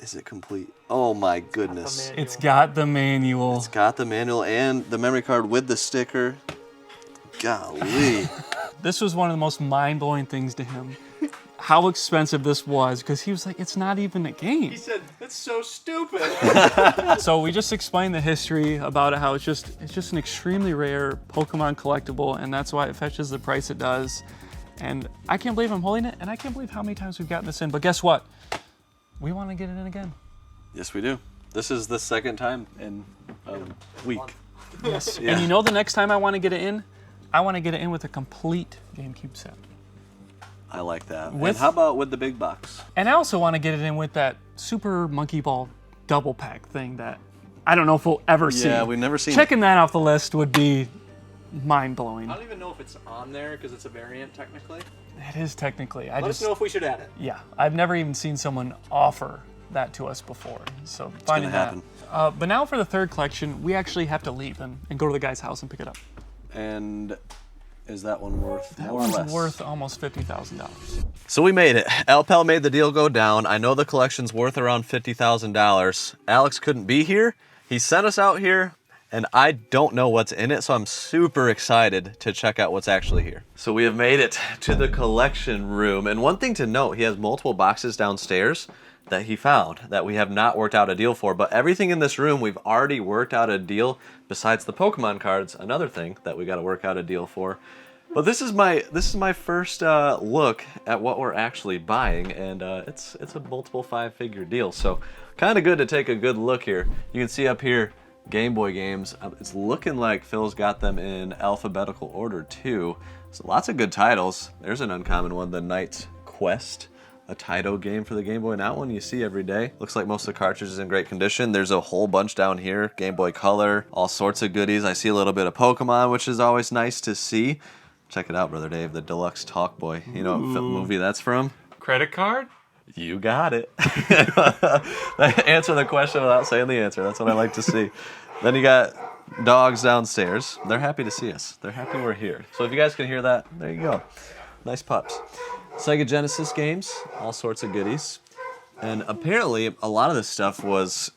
Speaker 1: Is it complete? Oh my goodness.
Speaker 2: It's got the manual.
Speaker 1: It's got the manual and the memory card with the sticker. Golly.
Speaker 2: This was one of the most mind-blowing things to him. How expensive this was, because he was like, it's not even a game.
Speaker 3: He said, "That's so stupid."
Speaker 2: So we just explained the history about it, how it's just an extremely rare Pokemon collectible, and that's why it fetches the price it does. And I can't believe I'm holding it, and I can't believe how many times we've gotten this in. But guess what? We want to get it in again.
Speaker 1: Yes, we do. This is the second time in a week.
Speaker 2: Yes.
Speaker 1: Yeah.
Speaker 2: And you know the next time I want to get it in? I want to get it in with a complete GameCube set.
Speaker 1: I like that.
Speaker 2: With-
Speaker 1: And how about with the big box?
Speaker 2: And I also want to get it in with that Super Monkey Ball double pack thing that I don't know if we'll ever see.
Speaker 1: Yeah, we've never seen
Speaker 2: Checking that off the list would be mind-blowing.
Speaker 3: I don't even know if it's on there because it's a variant technically.
Speaker 2: It is technically.
Speaker 3: Let us know if we should add it.
Speaker 2: Yeah, I've never even seen someone offer that to us before. So finding
Speaker 1: gonna
Speaker 2: that.
Speaker 1: happen.
Speaker 2: But now for the third collection, we actually have to leave and go to the guy's house and pick it up.
Speaker 1: And is that one worth
Speaker 2: That
Speaker 1: more or
Speaker 2: one's
Speaker 1: less?
Speaker 2: worth almost $50,000.
Speaker 1: So we made it. Alpel made the deal go down. I know the collection's worth around $50,000. Alex couldn't be here. He sent us out here, and I don't know what's in it, so I'm super excited to check out what's actually here. So we have made it to the collection room, and one thing to note, he has multiple boxes downstairs that he found that we have not worked out a deal for, but everything in this room we've already worked out a deal besides the Pokemon cards, another thing that we got to work out a deal for. But this is my first look at what we're actually buying, and it's a multiple five-figure deal. So kind of good to take a good look here. You can see up here Game Boy games. It's looking like Phil's got them in alphabetical order too. So lots of good titles. There's an uncommon one, the Knight's Quest, a Taito game for the Game Boy. Not one you see every day. Looks like most of the cartridges in great condition. There's a whole bunch down here. Game Boy Color, all sorts of goodies. I see a little bit of Pokemon, which is always nice to see. Check it out, Brother Dave, the Deluxe Talk Boy. You know what movie that's from?
Speaker 2: Credit card?
Speaker 1: You got it. Answer the question without saying the answer. That's what I like to see. Then you got dogs downstairs. They're happy to see us. They're happy we're here. So if you guys can hear that, there you go. Nice pups. Sega Genesis games, all sorts of goodies. And apparently a lot of this stuff was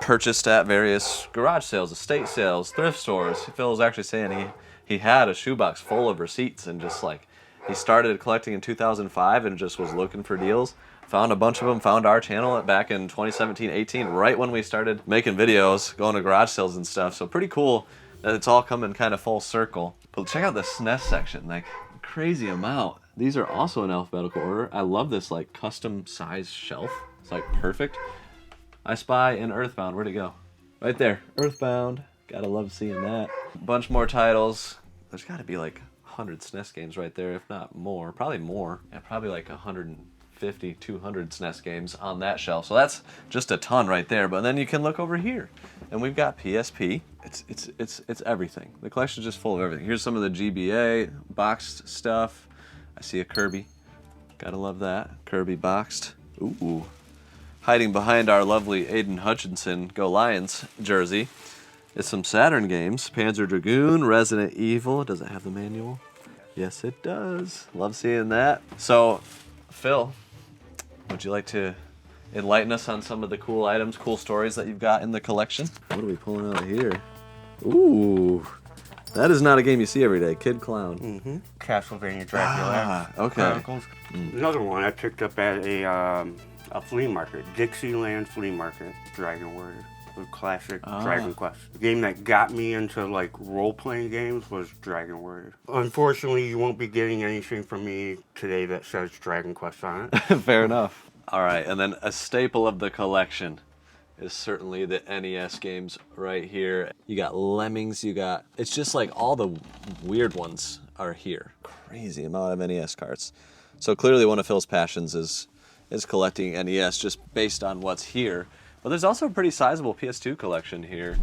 Speaker 1: purchased at various garage sales, estate sales, thrift stores. Phil was actually saying he had a shoebox full of receipts and just like, he started collecting in 2005 and just was looking for deals. Found a bunch of them, found our channel back in 2017-18, right when we started making videos, going to garage sales and stuff. So pretty cool that it's all coming kind of full circle. But check out the SNES section, like crazy amount. These are also in alphabetical order. I love this like custom size shelf. It's like perfect. I Spy and Earthbound, where'd it go? Right there, Earthbound. Gotta love seeing that. Bunch more titles. There's gotta be like 100 SNES games right there, if not more. Probably more. Yeah, probably like 150 150, 200 SNES games on that shelf. So that's just a ton right there. But then you can look over here, and we've got PSP. It's everything. The collection is just full of everything. Here's some of the GBA boxed stuff. I see a Kirby. Gotta love that. Kirby boxed. Ooh. Hiding behind our lovely Aiden Hutchinson Go Lions jersey is some Saturn games. Panzer Dragoon, Resident Evil. Does it have the manual? Yes, it does. Love seeing that. So, Phil, would you like to enlighten us on some of the cool items, cool stories that you've got in the collection? What are we pulling out here? Ooh, that is not a game you see every day. Kid Clown.
Speaker 6: Mm-hmm. Castlevania Dracula.
Speaker 1: Okay.
Speaker 6: Chronicles. Another one I picked up at a flea market, Dixieland Flea Market, Dragon Warrior. The classic Dragon Quest. The game that got me into like role-playing games was Dragon Warrior. Unfortunately, you won't be getting anything from me today that says Dragon Quest on it.
Speaker 1: Fair enough. All right, and then a staple of the collection is certainly the NES games right here. You got Lemmings, it's just like all the weird ones are here. Crazy amount of NES cards. So clearly one of Phil's passions is collecting NES just based on what's here. But there's also a pretty sizable PS2 collection here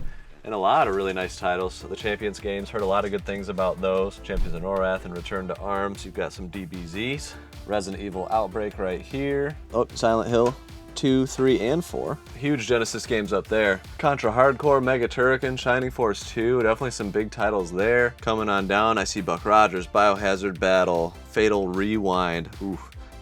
Speaker 1: and a lot of really nice titles. So the Champions games, heard a lot of good things about those. Champions of Norath and Return to Arms. You've got some DBZs. Resident Evil Outbreak right here. Oh, Silent Hill 2, 3, and 4. Huge Genesis games up there. Contra Hardcore, Mega Turrican, Shining Force 2. Definitely some big titles there. Coming on down, I see Buck Rogers, Biohazard Battle, Fatal Rewind. Ooh.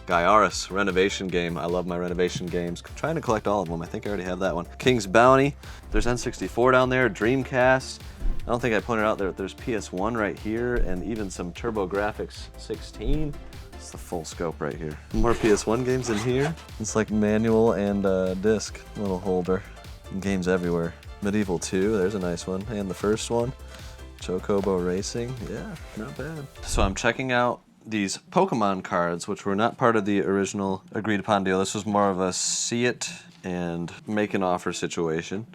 Speaker 1: Gaiaris Renovation game. I love my renovation games. Trying to collect all of them. I think I already have that one. King's Bounty. There's N64 down there. Dreamcast. I don't think I pointed out there's PS1 right here and even some TurboGrafx 16. It's the full scope right here. More PS1 games in here. It's like manual and disc little holder. Games everywhere. Medieval 2, there's a nice one. And the first one. Chocobo Racing. Yeah, not bad. So I'm checking out these Pokemon cards, which were not part of the original agreed upon deal. This was more of a see it and make an offer situation.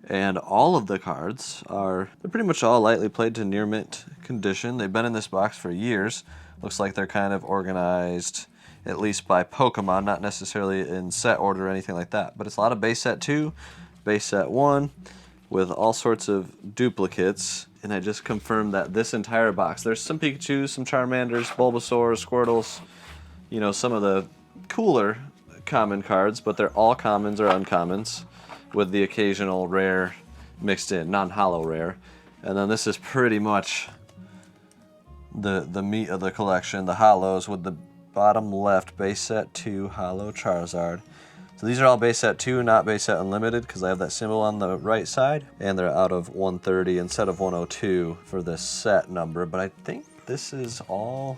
Speaker 1: And all of the cards they're pretty much all lightly played to near mint condition. They've been in this box for years. Looks like they're kind of organized, at least by Pokemon, not necessarily in set order or anything like that. But it's a lot of base set 2, base set 1, with all sorts of duplicates. And I just confirmed that this entire box, there's some Pikachus, some Charmanders, Bulbasaurs, Squirtles, some of the cooler common cards, but they're all commons or uncommons with the occasional rare mixed in, non-holo rare. And then this is pretty much the meat of the collection, the holos with the bottom left base set 2 holo Charizard. So these are all base set 2, not base set unlimited, because I have that symbol on the right side, and they're out of 130 instead of 102 for this set number. But I think this is all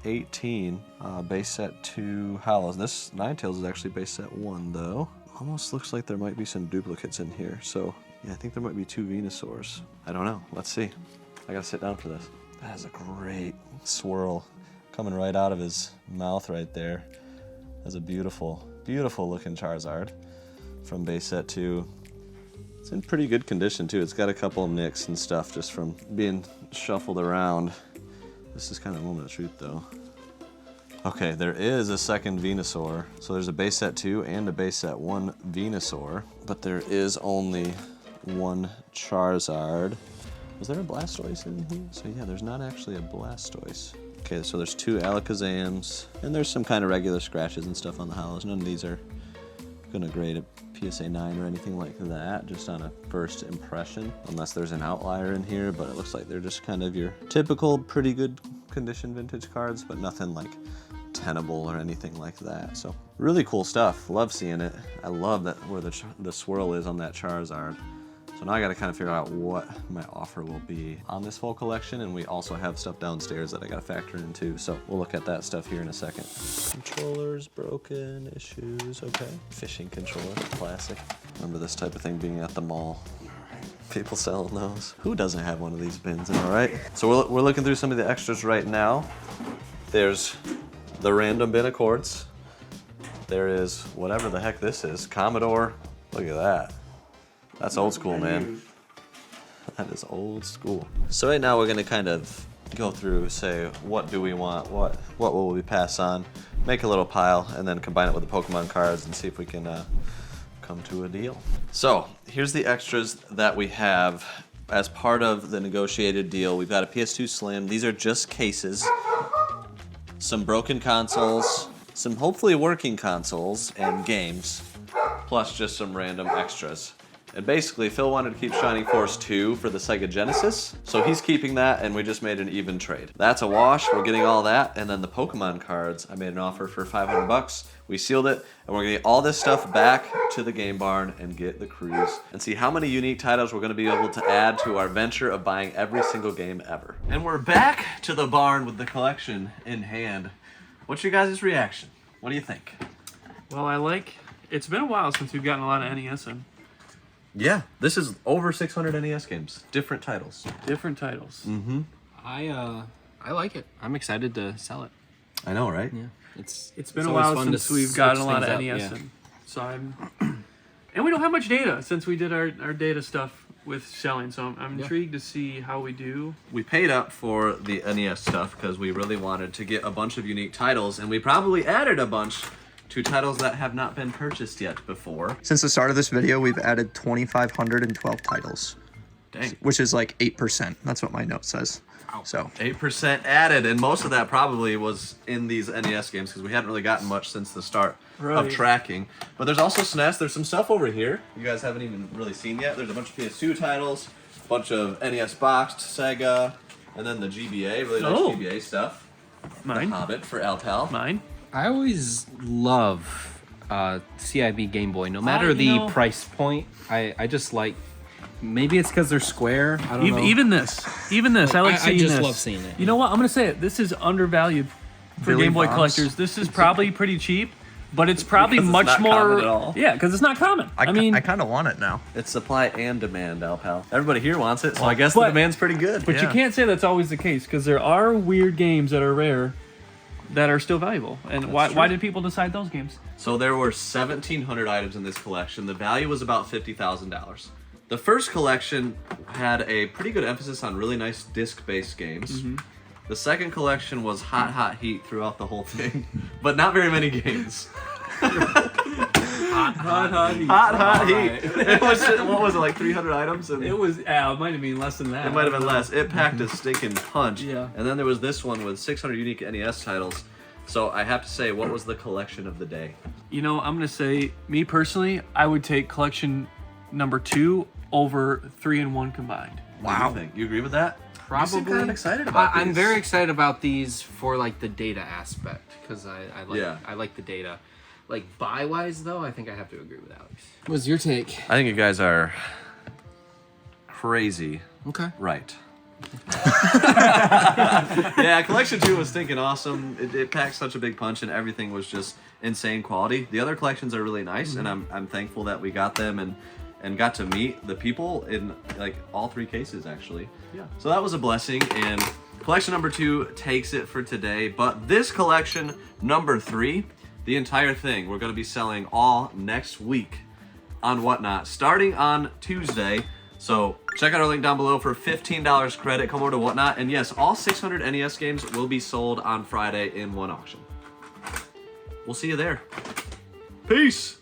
Speaker 1: 18 base set 2 holos. This Ninetales is actually base set 1 though. Almost looks like there might be some duplicates in here. So yeah, I think there might be 2 Venusaurs. I don't know. Let's see. I gotta sit down for this. That is a great swirl coming right out of his mouth right there. That's a beautiful looking Charizard from base set 2. It's in pretty good condition too. It's got a couple of nicks and stuff just from being shuffled around. This is kind of a moment of truth though. Okay, there is a second Venusaur. So there's a base set 2 and a base set 1 Venusaur, but there is only one Charizard. Was there a Blastoise in here? So yeah, there's not actually a Blastoise. Okay, so there's 2 Alakazams, and there's some kind of regular scratches and stuff on the holos. None of these are gonna grade a PSA 9 or anything like that, just on a first impression, unless there's an outlier in here, but it looks like they're just kind of your typical pretty good condition vintage cards, but nothing like tenable or anything like that. So really cool stuff. Love seeing it. I love that where the swirl is on that Charizard. So now I gotta kind of figure out what my offer will be on this full collection, and we also have stuff downstairs that I gotta factor in too. So we'll look at that stuff here in a second. Controllers, broken, issues, okay. Fishing controller, classic. Remember this type of thing being at the mall. People selling those. Who doesn't have one of these bins, am I right? So we're looking through some of the extras right now. There's the random bin of quartz. There is whatever the heck this is. Commodore, look at that. That's old school, man. That is old school. So right now we're gonna kind of go through, say, what do we want, what will we pass on, make a little pile and then combine it with the Pokemon cards and see if we can come to a deal. So here's the extras that we have as part of the negotiated deal. We've got a PS2 Slim. These are just cases. Some broken consoles, some hopefully working consoles and games, plus just some random extras. And basically, Phil wanted to keep Shining Force 2 for the Sega Genesis, so he's keeping that, and we just made an even trade. That's a wash, we're getting all that, and then the Pokemon cards, I made an offer for $500. We sealed it, and we're gonna get all this stuff back to the game barn and get the cruise, and see how many unique titles we're gonna be able to add to our venture of buying every single game ever. And we're back to the barn with the collection in hand. What's your guys' reaction? What do you think?
Speaker 2: Well, it's been a while since we've gotten a lot of NES in.
Speaker 1: Yeah, this is over 600 NES games, different titles.
Speaker 2: Different titles.
Speaker 1: Mm-hmm.
Speaker 4: I like it. I'm excited to sell it.
Speaker 1: I know, right?
Speaker 4: Yeah.
Speaker 2: It's been
Speaker 4: It's
Speaker 2: a
Speaker 4: always
Speaker 2: while
Speaker 4: fun to
Speaker 2: since we've
Speaker 4: switch
Speaker 2: gotten a lot of
Speaker 4: things up,
Speaker 2: NES
Speaker 4: yeah.
Speaker 2: in. So and we don't have much data since we did our data stuff with selling. So I'm intrigued to see how we do.
Speaker 1: We paid up for the NES stuff because we really wanted to get a bunch of unique titles, and we probably added a bunch to titles that have not been purchased yet before.
Speaker 3: Since the start of this video, we've added 2,512 titles,
Speaker 1: Dang.
Speaker 3: which is like 8%. That's what my note says. So
Speaker 1: 8% added, and most of that probably was in these NES games because we hadn't really gotten much since the start
Speaker 2: Right.
Speaker 1: of tracking. But there's also SNES. There's some stuff over here you guys haven't even really seen yet. There's a bunch of PS2 titles, a bunch of NES boxed Sega, and then the GBA, really nice
Speaker 2: Oh.
Speaker 1: GBA stuff.
Speaker 2: Mine.
Speaker 1: The Hobbit for Alpal.
Speaker 2: Mine.
Speaker 4: I always love CIB Game Boy, no matter
Speaker 2: you
Speaker 4: the
Speaker 2: know-
Speaker 4: price point. I just like. Maybe it's because they're square. I don't know.
Speaker 2: Even this. I like
Speaker 4: I
Speaker 2: seeing
Speaker 4: just
Speaker 2: this.
Speaker 4: love seeing it.
Speaker 2: You know what? I'm gonna say it. This is undervalued for
Speaker 3: Billy
Speaker 2: Game Boy
Speaker 3: Bob's.
Speaker 2: collectors. This is probably pretty cheap, but it's probably
Speaker 1: Because it's
Speaker 2: much
Speaker 1: not
Speaker 2: more.
Speaker 1: common at all.
Speaker 2: Yeah, because it's not common. I mean,
Speaker 3: I kind of want it now.
Speaker 1: It's supply and demand, Alpal. Everybody here wants it, so I guess the
Speaker 2: but-
Speaker 1: demand's pretty good.
Speaker 2: but you can't say that's always the case because there are weird games that are rare that are still valuable. And why did people decide those games?
Speaker 1: So there were 1,700 items in this collection. The value was about $50,000. The first collection had a pretty good emphasis on really nice disc-based games. The second collection was hot heat throughout the whole thing, but not very many games. Hot heat. It was, what was it, like 300 items? And
Speaker 2: It was. It might have been less than that.
Speaker 1: it might have been less. It packed a stinking punch.
Speaker 2: Yeah.
Speaker 1: And then there was this one with 600 unique NES titles. So I have to say, what was the collection of the day?
Speaker 2: You know, I'm gonna say, me personally, I would take collection number 2 over 3 and 1 combined.
Speaker 1: What do you think? You agree with that? You seem
Speaker 4: Probably.
Speaker 1: kind of excited about
Speaker 4: I'm
Speaker 1: these.
Speaker 4: very excited about these for like the data aspect because I like
Speaker 1: Yeah.
Speaker 4: I like the data. Like buy wise though, I think I have to agree with Alex. What's your take?
Speaker 1: I think you guys are crazy
Speaker 4: Okay.
Speaker 1: right. Yeah, collection 2 was stinking awesome. It packed such a big punch, and everything was just insane quality. The other collections are really nice, and I'm thankful that we got them and got to meet the people in like all 3 cases actually.
Speaker 2: Yeah.
Speaker 1: So that was a blessing, and collection number 2 takes it for today. But this collection number 3, the entire thing, we're going to be selling all next week on Whatnot, starting on Tuesday. So check out our link down below for $15 credit. Come over to Whatnot, and yes, all 600 NES games will be sold on Friday in one auction. We'll see you there. Peace.